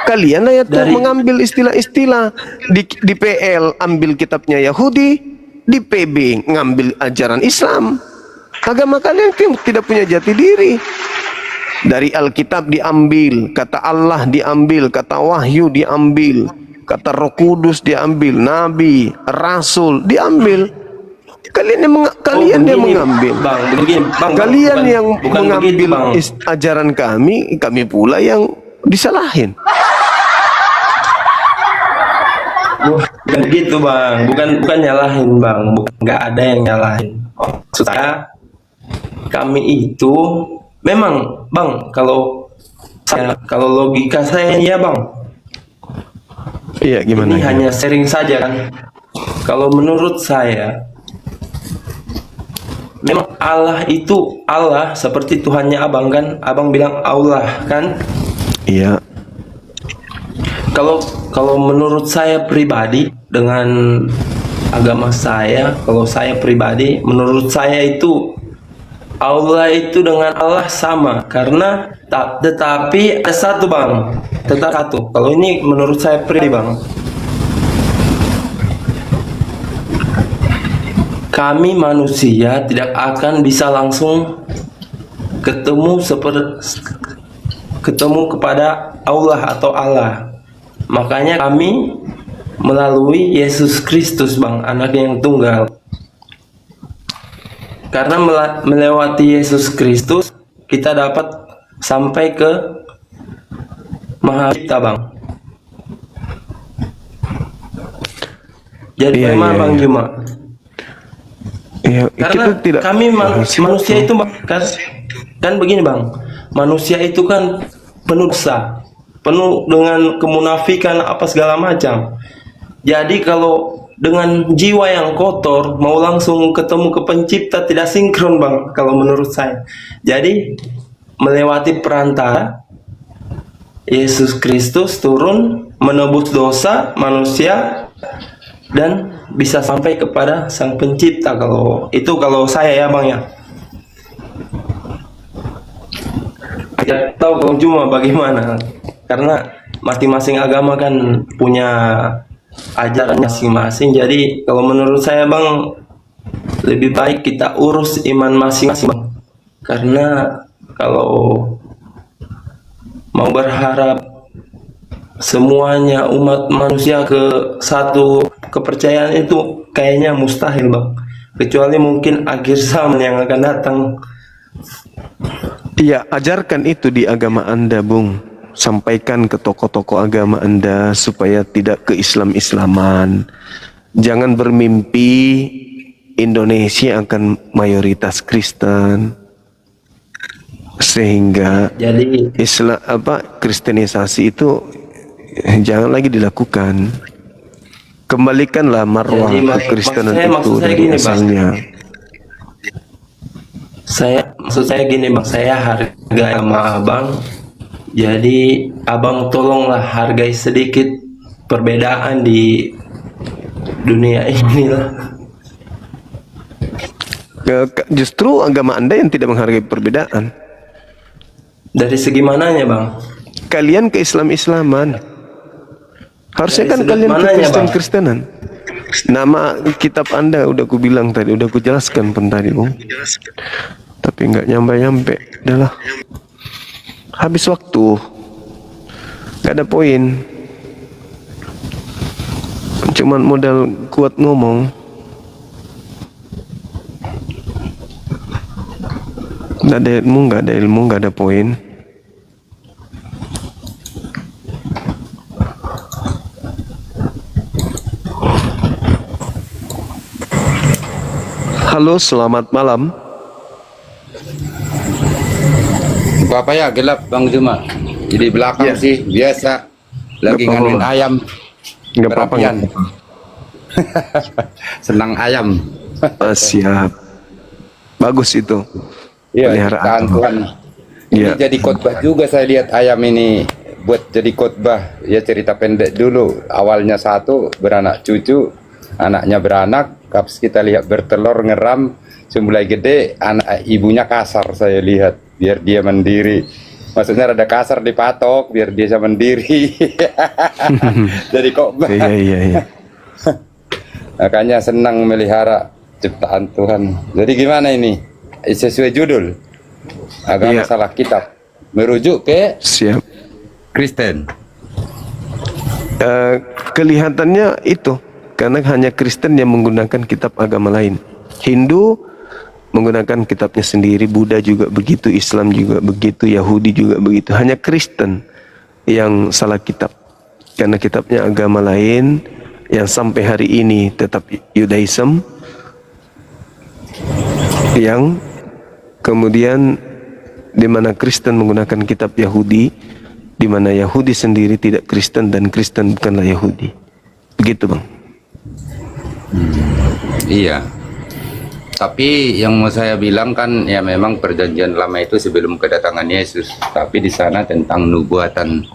Kalian lah tuh mengambil istilah-istilah di PL ambil kitabnya Yahudi, di PB ngambil ajaran Islam. Agama kalian tidak punya jati diri. Dari Alkitab diambil, kata Allah diambil, kata Wahyu diambil, kata Roh Kudus diambil, Nabi, Rasul diambil. Kalian yang mengambil. Kalian yang mengambil ajaran kami pula yang disalahin. Bukan gitu bang, bukan nyalahin bang, nggak ada yang nyalahin. Maksud saya, kami itu memang bang, kalau logika saya ya bang, Iya, gimana? ini hanya sharing saja kan. Kalau menurut saya, memang Allah itu Allah seperti Tuhannya abang kan. Abang bilang Allah kan. Iya. Kalau menurut saya pribadi dengan agama saya, kalau saya pribadi, menurut saya itu Allah itu dengan Allah sama, karena tetapi ada satu bang, tetap satu. Kalau ini menurut saya pribadi bang, kami manusia tidak akan bisa langsung ketemu kepada Allah atau Allah. Makanya kami melalui Yesus Kristus bang, anak yang tunggal. Karena melewati Yesus Kristus kita dapat sampai ke Maha Pencipta bang. Jadi Iya, memang iya, bang iya. Juma. Iya, Karena kita tidak kami manusia itu bang, kan begini bang, manusia itu kan penuh dosa, penuh dengan kemunafikan apa segala macam. Jadi kalau dengan jiwa yang kotor mau langsung ketemu ke pencipta tidak sinkron bang, kalau menurut saya. Jadi melewati perantara Yesus Kristus turun menebus dosa manusia dan bisa sampai kepada Sang Pencipta. Kalau itu, kalau saya ya bang ya. Tidak tahu kalau cuma bagaimana, karena masing-masing agama kan punya ajaran masing-masing. Jadi kalau menurut saya bang, lebih baik kita urus iman masing-masing bang. Karena kalau mau berharap semuanya umat manusia ke satu kepercayaan itu kayaknya mustahil bang, kecuali mungkin akhir zaman yang akan datang. Iya, ajarkan itu di agama Anda, Bung. Sampaikan ke tokoh-tokoh agama Anda supaya tidak ke Islam-Islaman. Jangan bermimpi Indonesia akan mayoritas Kristen. Sehingga Jadi Islam kristenisasi itu jangan lagi dilakukan. Kembalikanlah marwah Jadi, kekristenan maksud itu saya dari gini, Bang. asalnya. maksud saya gini bang, saya hargai sama abang. Jadi abang tolonglah hargai sedikit perbedaan di dunia ini lah. Justru agama Anda yang tidak menghargai perbedaan. Dari segi mananya bang? Kalian ke Islam-Islaman. Harusnya Dari kan sudut kalian ke mananya, Bang? Kristen-Kristenan. Nama kitab Anda udah ku bilang tadi, udah ku jelaskan pun tadi, Bung. Tapi nggak nyampe-nyampe. Udahlah. Habis waktu. Nggak ada poin. Cuman modal kuat ngomong. Nggak ada ilmu, nggak ada poin. Halo, selamat malam. Apa ya gelap Bang Juma. Jadi belakang Ya. sih biasa lagi Nggak nganuin apa-apa. ayam. Nggak apa-apa. Perapian. Senang ayam. Siap. Bagus itu. Iya, Peliharaan. tahan Tuhan. Ini Iya. jadi khotbah juga saya lihat ayam ini buat jadi khotbah. Ya cerita pendek dulu. Awalnya satu beranak cucu, anaknya beranak, kaps kita lihat bertelur ngeram, mulai gede anak ibunya kasar saya lihat biar dia mandiri. Maksudnya ada kasar dipatok biar dia bisa mandiri. Jadi khotbah. Iya. Makanya senang melihara ciptaan Tuhan. Jadi gimana ini? Sesuai judul agama Iya. salah kitab, merujuk ke Siap. Kristen. Kelihatannya itu karena hanya Kristen yang menggunakan kitab agama lain. Hindu menggunakan kitabnya sendiri, Buddha juga begitu, Islam juga begitu, Yahudi juga begitu. Hanya Kristen yang salah kitab karena kitabnya agama lain yang sampai hari ini tetap Judaism, yang kemudian di mana Kristen menggunakan kitab Yahudi, di mana Yahudi sendiri tidak Kristen dan Kristen bukanlah Yahudi. Begitu, Bang. Iya. Tapi yang mau saya bilang kan ya memang perjanjian lama itu sebelum kedatangan Yesus. Tapi di sana tentang nubuatan.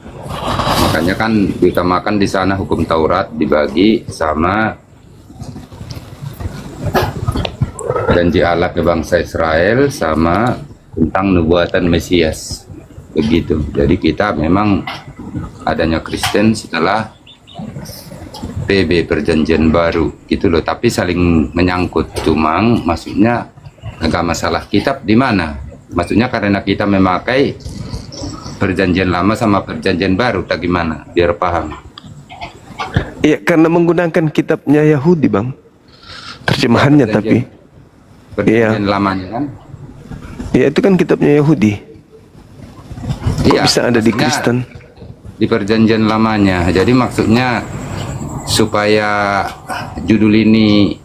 Makanya kan diutamakan di sana hukum Taurat dibagi sama janji Allah ke bangsa Israel sama tentang nubuatan Mesias. Begitu. Jadi kita memang adanya Kristen setelah PB perjanjian baru gitu loh, tapi saling menyangkut. Cuma maksudnya agak masalah kitab di mana? Maksudnya karena kita memakai perjanjian lama sama perjanjian baru, tak gimana? Biar paham. Iya, karena menggunakan kitabnya Yahudi, Bang. Terjemahannya Perjanjian lamanya kan? Ya itu kan kitabnya Yahudi. Kok Iya, bisa ada di maksudnya Kristen? Di perjanjian lamanya. Jadi maksudnya supaya judul ini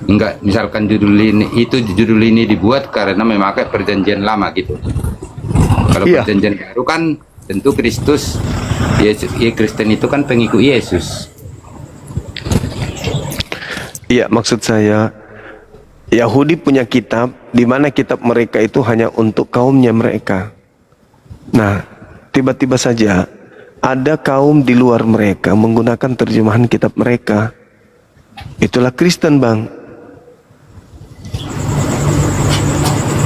enggak, misalkan judul ini dibuat karena memakai perjanjian lama gitu. Kalau Iya. perjanjian baru kan tentu Kristus, Yesus, ya Kristen itu kan pengikut Yesus. Iya, maksud saya Yahudi punya kitab di mana kitab mereka itu hanya untuk kaumnya mereka. Nah, tiba-tiba saja ada kaum di luar mereka menggunakan terjemahan kitab mereka. Itulah Kristen, Bang.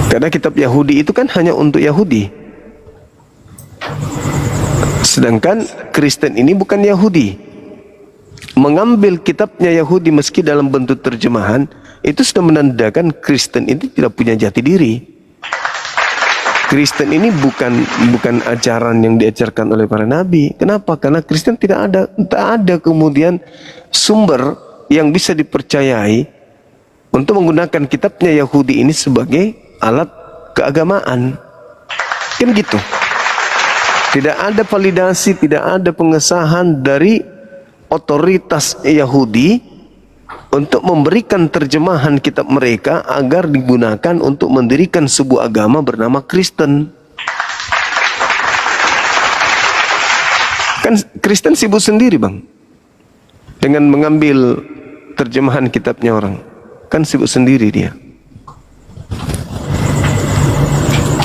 Karena kitab Yahudi itu kan hanya untuk Yahudi. Sedangkan Kristen ini bukan Yahudi. Mengambil kitabnya Yahudi meski dalam bentuk terjemahan, itu sudah menandakan Kristen ini tidak punya jati diri. Kristen ini bukan ajaran yang diajarkan oleh para nabi. Kenapa? Karena Kristen tak ada kemudian sumber yang bisa dipercayai untuk menggunakan kitabnya Yahudi ini sebagai alat keagamaan. Kan gitu. Tidak ada validasi, tidak ada pengesahan dari otoritas Yahudi untuk memberikan terjemahan kitab mereka agar digunakan untuk mendirikan sebuah agama bernama Kristen. Kan Kristen sibuk sendiri, Bang, dengan mengambil terjemahan kitabnya orang. Kan sibuk sendiri dia.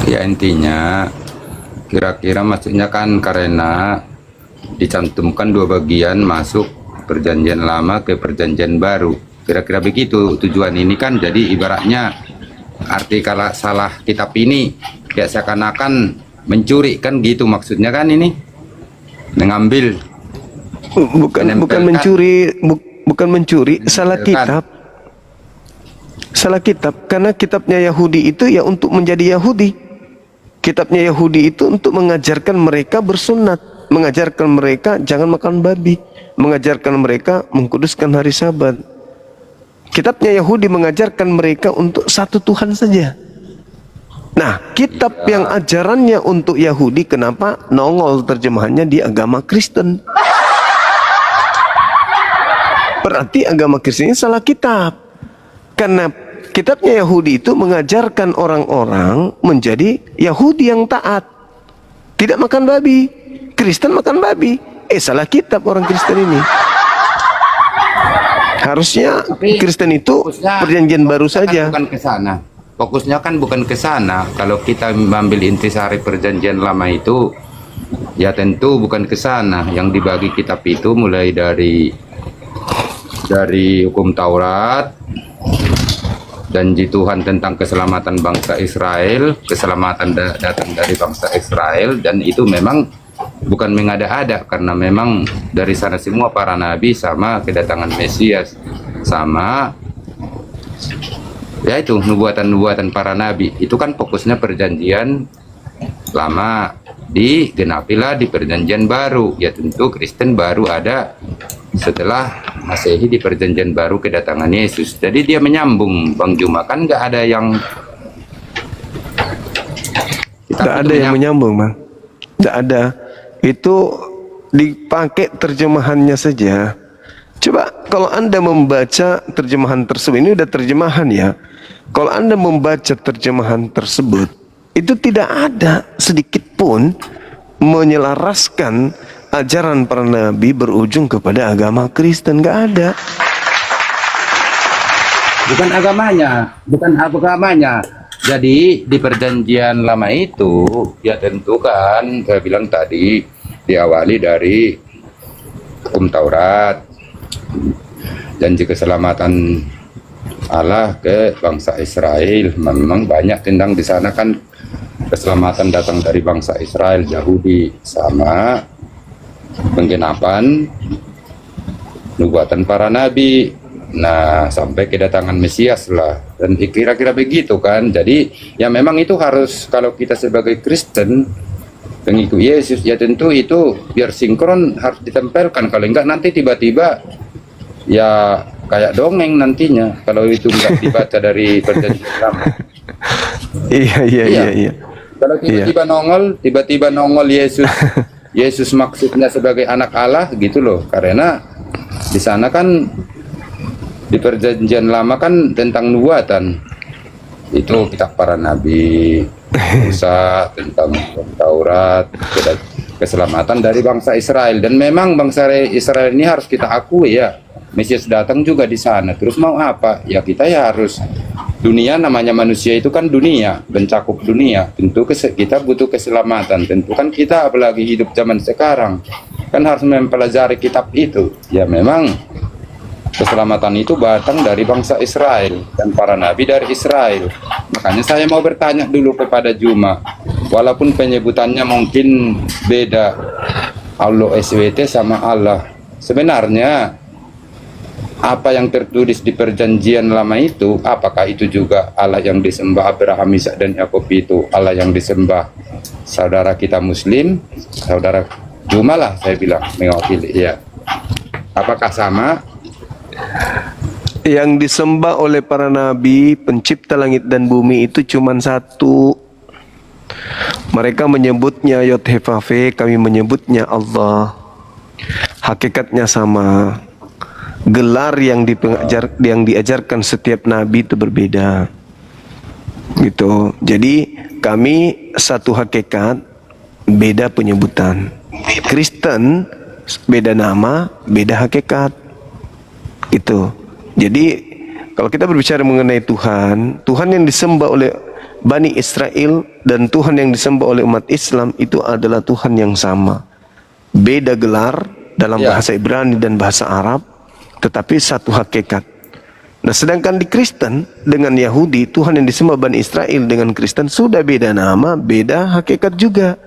Ya intinya kira-kira maksudnya kan karena dicantumkan dua bagian masuk perjanjian lama ke perjanjian baru, kira-kira begitu tujuan ini kan. Jadi ibaratnya arti kalau salah kitab ini kayak seakan-akan mencuri kan gitu maksudnya kan, ini mengambil bukan mencuri, salah kitab karena kitabnya Yahudi itu ya untuk menjadi Yahudi. Kitabnya Yahudi itu untuk mengajarkan mereka bersunat, mengajarkan mereka jangan makan babi, mengajarkan mereka mengkuduskan hari Sabat. Kitabnya Yahudi mengajarkan mereka untuk satu Tuhan saja. Nah, kitab yang ajarannya untuk Yahudi, kenapa nongol terjemahannya di agama Kristen? Berarti agama Kristen ini salah kitab. Karena kitabnya Yahudi itu mengajarkan orang-orang menjadi Yahudi yang taat, tidak makan babi. Kristen makan babi. Salah kitab orang Kristen ini. Harusnya Kristen itu perjanjian baru saja. Bukan ke sana. Fokusnya kan bukan ke sana. Kalau kita mengambil intisari perjanjian lama itu, ya tentu bukan ke sana. Yang dibagi kitab itu mulai dari hukum Taurat, janji Tuhan tentang keselamatan bangsa Israel, keselamatan datang dari bangsa Israel, dan itu memang bukan mengada-ada karena memang dari sana semua para nabi sama kedatangan Mesias sama ya itu nubuatan-nubuatan para nabi itu kan fokusnya perjanjian lama, digenapilah di perjanjian baru. Ya tentu Kristen baru ada setelah Masehi di perjanjian baru kedatangan Yesus. Jadi dia menyambung, Bang Juma, kan nggak ada yang menyambung, Bang. Nggak ada. Itu dipakai terjemahannya saja. Coba kalau Anda membaca terjemahan tersebut, ini udah terjemahan ya. Kalau Anda membaca terjemahan tersebut, itu tidak ada sedikit pun menyelaraskan ajaran para nabi berujung kepada agama Kristen, nggak ada. Bukan agamanya. Jadi di perjanjian lama itu ya tentu kan saya bilang tadi diawali dari hukum Taurat, janji keselamatan Allah ke bangsa Israel. Memang banyak tentang di sana kan keselamatan datang dari bangsa Israel, Yahudi, sama penggenapan nubuatan para nabi. Nah, sampai kedatangan Mesias lah, dan kira-kira begitu kan. Jadi ya memang itu harus, kalau kita sebagai Kristen pengikut Yesus ya tentu itu biar sinkron harus ditempelkan. Kalau enggak nanti tiba-tiba ya kayak dongeng nantinya kalau itu enggak dibaca dari perjanjian lama. Iya. Kalau tiba-tiba nongol Yesus maksudnya sebagai anak Allah gitu loh. Karena di sana kan di perjanjian lama kan tentang nubuatan itu kitab para nabi, Musa, tentang Taurat, keselamatan dari bangsa Israel. Dan memang bangsa Israel ini harus kita akui ya, Mesias datang juga di sana. Terus mau apa? Ya kita ya harus, dunia namanya manusia itu kan dunia, mencakup dunia. Tentu kita butuh keselamatan. Tentu kan kita apalagi hidup zaman sekarang kan harus mempelajari kitab itu. Ya memang keselamatan itu datang dari bangsa Israel dan para nabi dari Israel. Makanya saya mau bertanya dulu kepada Juma, walaupun penyebutannya mungkin beda, Allah SWT sama Allah, sebenarnya apa yang tertulis di perjanjian lama itu, apakah itu juga Allah yang disembah Abraham, Ishak dan Yakub itu Allah yang disembah saudara kita Muslim, saudara Juma lah saya bilang mewakili ya, apakah sama? Yang disembah oleh para nabi pencipta langit dan bumi itu cuma satu. Mereka menyebutnya Yod-Heh-Vav-He, kami menyebutnya Allah. Hakikatnya sama. Gelar yang diajarkan setiap nabi itu berbeda. Gitu. Jadi kami satu hakikat, beda penyebutan. Kristen beda nama, beda hakikat. Gitu. Jadi kalau kita berbicara mengenai Tuhan yang disembah oleh Bani Israel dan Tuhan yang disembah oleh umat Islam itu adalah Tuhan yang sama. Beda gelar dalam bahasa Ibrani dan bahasa Arab, tetapi satu hakikat. Nah, sedangkan di Kristen dengan Yahudi, Tuhan yang disembah Bani Israel dengan Kristen sudah beda nama, beda hakikat juga.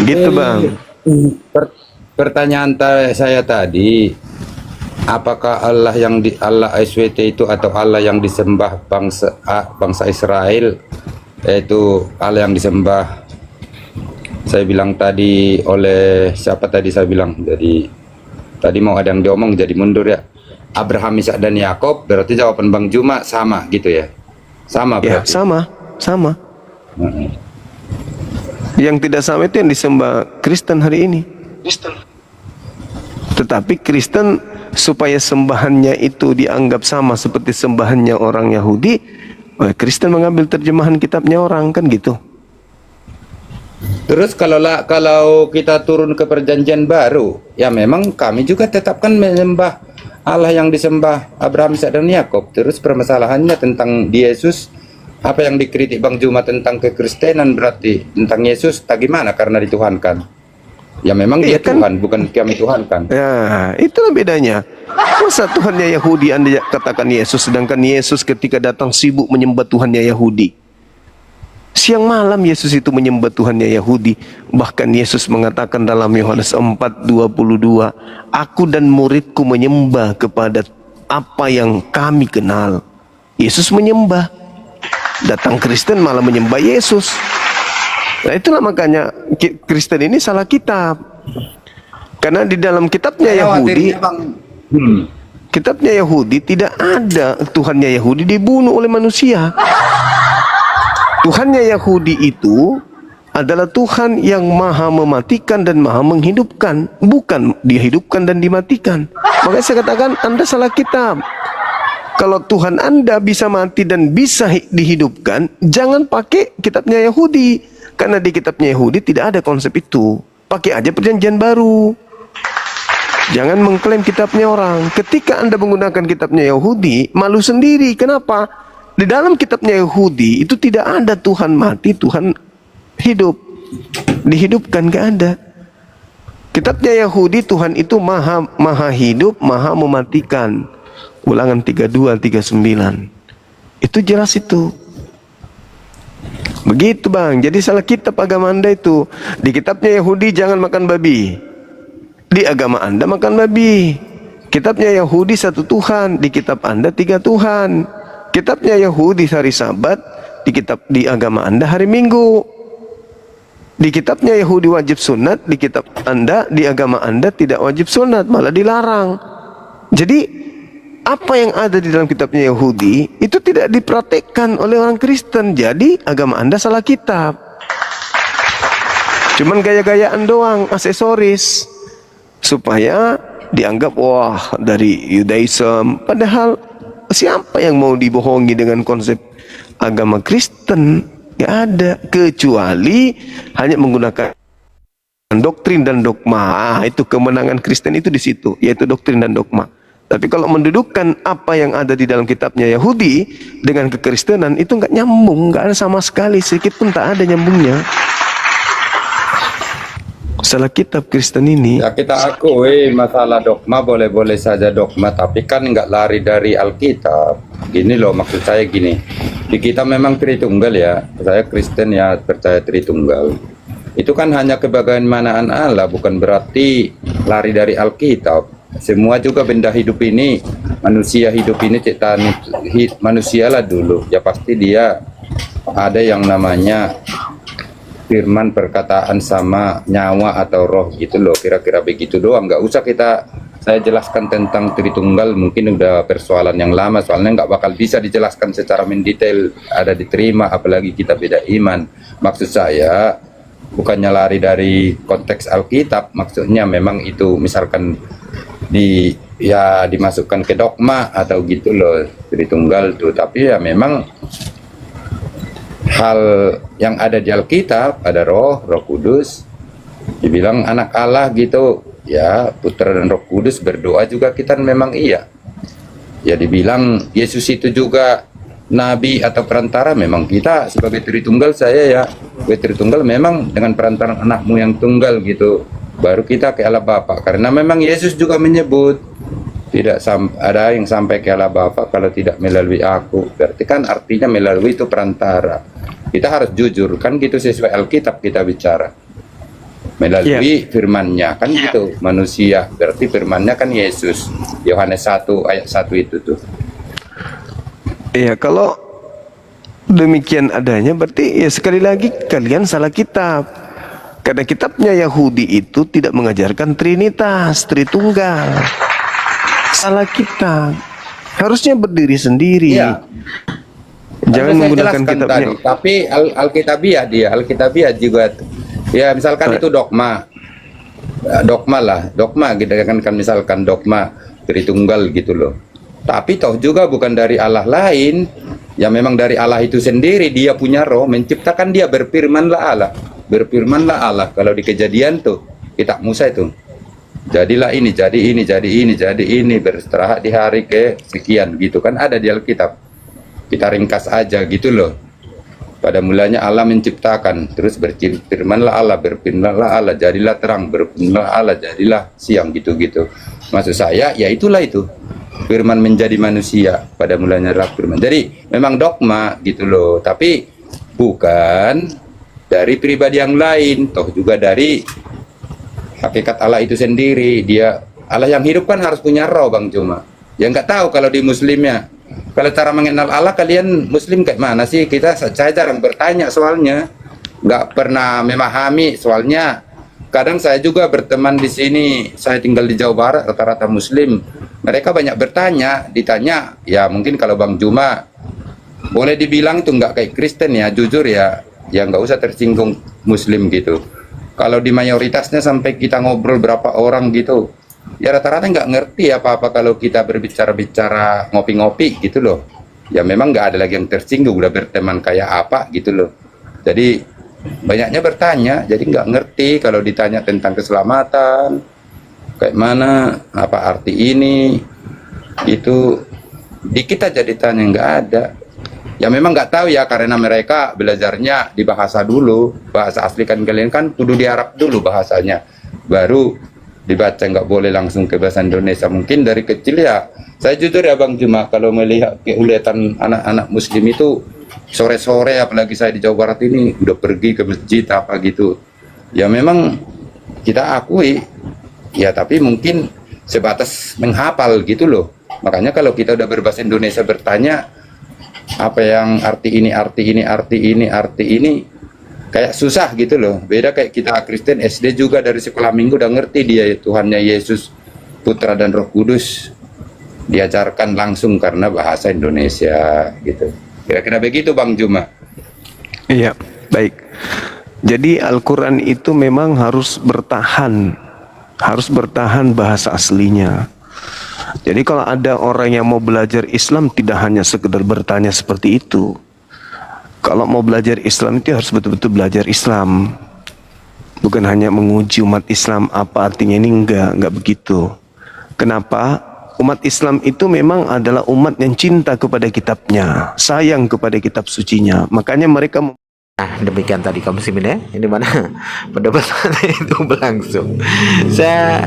Gitu, Bang. Pertanyaan saya tadi, apakah Allah SWT itu atau Allah yang disembah bangsa Israel, yaitu Allah yang disembah, saya bilang tadi oleh siapa tadi saya bilang, jadi tadi mau ada yang diomong jadi mundur ya, Abraham, Ishak dan Yakub, berarti jawaban Bang Juma sama gitu ya? Sama berarti? Ya, sama. Yang tidak sama itu yang disembah Kristen hari ini. Tetapi Kristen supaya sembahannya itu dianggap sama seperti sembahannya orang Yahudi, Kristen mengambil terjemahan kitabnya orang, kan gitu. Terus kalau kita turun ke perjanjian baru, ya memang kami juga tetapkan menyembah Allah yang disembah Abraham, Ishak dan Yakub. Terus permasalahannya tentang Yesus, apa yang dikritik Bang Juma tentang kekristenan, berarti tentang Yesus tak gimana karena dituhankan. Ya memang dia kan Tuhan, bukan kami tuhankan. Ya, itulah bedanya. Masa Tuhannya Yahudi Anda katakan Yesus, sedangkan Yesus ketika datang sibuk menyembah Tuhannya Yahudi. Siang malam Yesus itu menyembah Tuhannya Yahudi. Bahkan Yesus mengatakan dalam Yohanes 4:22, aku dan muridku menyembah kepada apa yang kami kenal. Yesus menyembah. Datang Kristen malah menyembah Yesus. Nah, itulah makanya Kristen ini salah kitab. Karena di dalam kitabnya Yahudi, kitabnya Yahudi tidak ada Tuhannya Yahudi dibunuh oleh manusia. Tuhannya Yahudi itu adalah Tuhan yang maha mematikan dan maha menghidupkan, bukan dihidupkan dan dimatikan. Makanya saya katakan Anda salah kitab. Kalau Tuhan Anda bisa mati dan bisa dihidupkan, jangan pakai kitabnya Yahudi. Karena di kitabnya Yahudi tidak ada konsep itu. Pakai aja perjanjian baru. Jangan mengklaim kitabnya orang. Ketika Anda menggunakan kitabnya Yahudi, malu sendiri. Kenapa? Di dalam kitabnya Yahudi itu tidak ada Tuhan mati, Tuhan hidup. Dihidupkan, gak ada. Kitabnya Yahudi, Tuhan itu maha hidup, maha mematikan. Ulangan 32, 39. Itu jelas itu. Begitu bang. Jadi salah kitab agama Anda itu. Di kitabnya Yahudi jangan makan babi. Di agama Anda makan babi. Kitabnya Yahudi satu Tuhan. Di kitab Anda tiga Tuhan. Kitabnya Yahudi hari Sabat. Di agama Anda hari Minggu. Di kitabnya Yahudi wajib sunat. Di kitab Anda, di agama Anda tidak wajib sunat, malah dilarang. Jadi apa yang ada di dalam kitabnya Yahudi itu tidak dipraktekkan oleh orang Kristen. Jadi agama Anda salah kitab. Cuman gaya-gayaan doang, aksesoris, supaya dianggap wah dari Judaism. Padahal siapa yang mau dibohongi dengan konsep agama Kristen? Gak ada, kecuali hanya menggunakan doktrin dan dogma. Itu kemenangan Kristen itu di situ, yaitu doktrin dan dogma. Tapi kalau mendudukkan apa yang ada di dalam kitabnya Yahudi dengan kekristenan, itu nggak nyambung, nggak ada sama sekali, sedikit pun tak ada nyambungnya. Salah kitab Kristen ini. Ya kita akui masalah dogma boleh-boleh saja dogma, tapi kan nggak lari dari Alkitab. Gini loh maksud saya gini, di kita memang Tritunggal ya, saya Kristen ya percaya Tritunggal. Itu kan hanya kebahagiaan Allah, bukan berarti lari dari Alkitab. Semua juga benda hidup ini, manusia hidup ini ciptaan manusia lah dulu. Ya pasti dia ada yang namanya firman, perkataan sama nyawa atau roh gitu loh. Kira-kira begitu doang. Nggak usah saya jelaskan tentang Tritunggal, mungkin udah persoalan yang lama. Soalnya nggak bakal bisa dijelaskan secara mendetail, ada diterima, apalagi kita beda iman. Maksud saya bukannya lari dari konteks Alkitab, maksudnya memang itu misalkan dimasukkan ke dogma atau gitu loh Tritunggal tuh, tapi ya memang hal yang ada di Alkitab, ada Roh Kudus, dibilang anak Allah gitu ya, Putra dan Roh Kudus berdoa juga kita memang iya ya, dibilang Yesus itu juga nabi atau perantara, memang kita sebagai Tritunggal, saya ya Tritunggal memang dengan perantaraan anakmu yang tunggal gitu baru kita ke Allah Bapa, karena memang Yesus juga menyebut tidak ada yang sampai ke Allah Bapa kalau tidak melalui aku. Berarti kan artinya melalui itu perantara. Kita harus jujur kan gitu, sesuai Alkitab kita bicara melalui firman-Nya kan gitu. Manusia berarti firman-Nya kan Yesus, Yohanes 1 ayat 1 itu tuh. Iya, kalau demikian adanya berarti ya sekali lagi kalian salah kitab. Karena kitabnya Yahudi itu tidak mengajarkan Trinitas, Tritunggal. Salah kitab. Harusnya berdiri sendiri. Ya. Jangan menggunakan kitabnya. Tadi, tapi Alkitabiah juga. Ya misalkan itu dogma. Dogma lah, dogma gitu kan misalkan dogma Tritunggal gitu loh. Tapi toh juga bukan dari Allah lain. Ya memang dari Allah itu sendiri, dia punya roh, menciptakan, dia berfirmanlah Allah. Berfirmanlah Allah. Kalau di Kejadian tuh kitab Musa itu, jadilah ini, jadi ini, jadi ini, jadi ini, beristirahat di hari ke sekian gitu kan, ada di Alkitab. Kita ringkas aja gitu loh. Pada mulanya Allah menciptakan, terus berfirmanlah Allah, berfirmanlah Allah, jadilah terang, berfirmanlah Allah, jadilah siang gitu-gitu. Maksud saya ya itulah itu, firman menjadi manusia, pada mulanya adalah firman. Jadi memang dogma gitu loh, tapi bukan dari pribadi yang lain, toh juga dari hakikat Allah itu sendiri. Dia Allah yang hidup kan harus punya roh Bang Cuma. Ya nggak tahu kalau di Muslimnya. Kalau cara mengenal Allah kalian Muslim kayak mana sih? Saya jarang bertanya soalnya, nggak pernah memahami soalnya. Kadang saya juga berteman di sini, saya tinggal di Jawa Barat, rata-rata Muslim. Mereka banyak bertanya, ditanya, ya mungkin kalau Bang Juma boleh dibilang itu nggak kayak Kristen ya, jujur ya. Ya nggak usah tersinggung Muslim gitu. Kalau di mayoritasnya sampai kita ngobrol berapa orang gitu, ya rata-rata nggak ngerti apa-apa kalau kita berbicara-bicara ngopi-ngopi gitu loh. Ya memang nggak ada lagi yang tersinggung, udah berteman kayak apa gitu loh. Jadi banyaknya bertanya, jadi nggak ngerti kalau ditanya tentang keselamatan, kayak mana, apa arti ini, itu dikit aja ditanya, nggak ada. Ya memang nggak tahu ya, karena mereka belajarnya di bahasa dulu, bahasa asli kan kalian kan kudu di Arab dulu bahasanya, baru dibaca, nggak boleh langsung ke bahasa Indonesia. Mungkin dari kecil ya, saya jujur ya Bang Juma, kalau melihat keuletan anak-anak muslim itu sore-sore, apalagi saya di Jawa Barat ini udah pergi ke masjid apa gitu, ya memang kita akui ya, tapi mungkin sebatas menghafal gitu loh. Makanya kalau kita udah berbahasa Indonesia bertanya apa yang arti ini, arti ini, arti ini, arti ini, kayak susah gitu loh. Beda kayak kita Kristen SD juga dari sekolah minggu udah ngerti dia Tuhannya Yesus, Putra dan Roh Kudus, diajarkan langsung karena bahasa Indonesia gitu. Kira-kira begitu Bang Juma. Iya, baik. Jadi Al-Quran itu memang harus bertahan bahasa aslinya. Jadi kalau ada orang yang mau belajar Islam, tidak hanya sekedar bertanya seperti itu. Kalau mau belajar Islam itu harus betul-betul belajar Islam. Bukan hanya menguji umat Islam apa artinya, ini enggak begitu. Kenapa? Umat Islam itu memang adalah umat yang cinta kepada kitabnya, sayang kepada kitab sucinya. Makanya mereka Nah, demikian tadi kaum muslimin ya, ini mana perdebatan itu berlangsung. Saya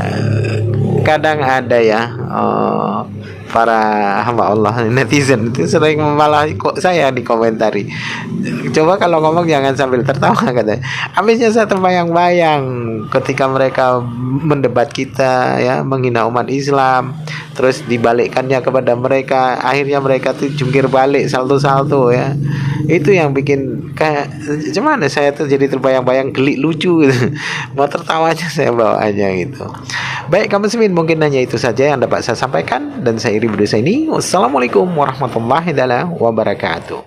kadang ada ya para hamba Allah netizen itu sering malah kok saya dikomentari, coba kalau ngomong jangan sambil tertawa katanya. Habisnya saya terbayang-bayang ketika mereka mendebat kita ya, menghina umat Islam, terus dibalikkannya kepada mereka, akhirnya mereka tuh jungkir balik salto-salto ya. Itu yang bikin kayak cuman saya tuh jadi terbayang-bayang gelik lucu gitu. Mau tertawanya saya bawaannya gitu. Baik kaum muslimin, mungkin hanya itu saja yang dapat saya sampaikan, dan saya iri berdosa ini. Wassalamualaikum warahmatullahi wabarakatuh.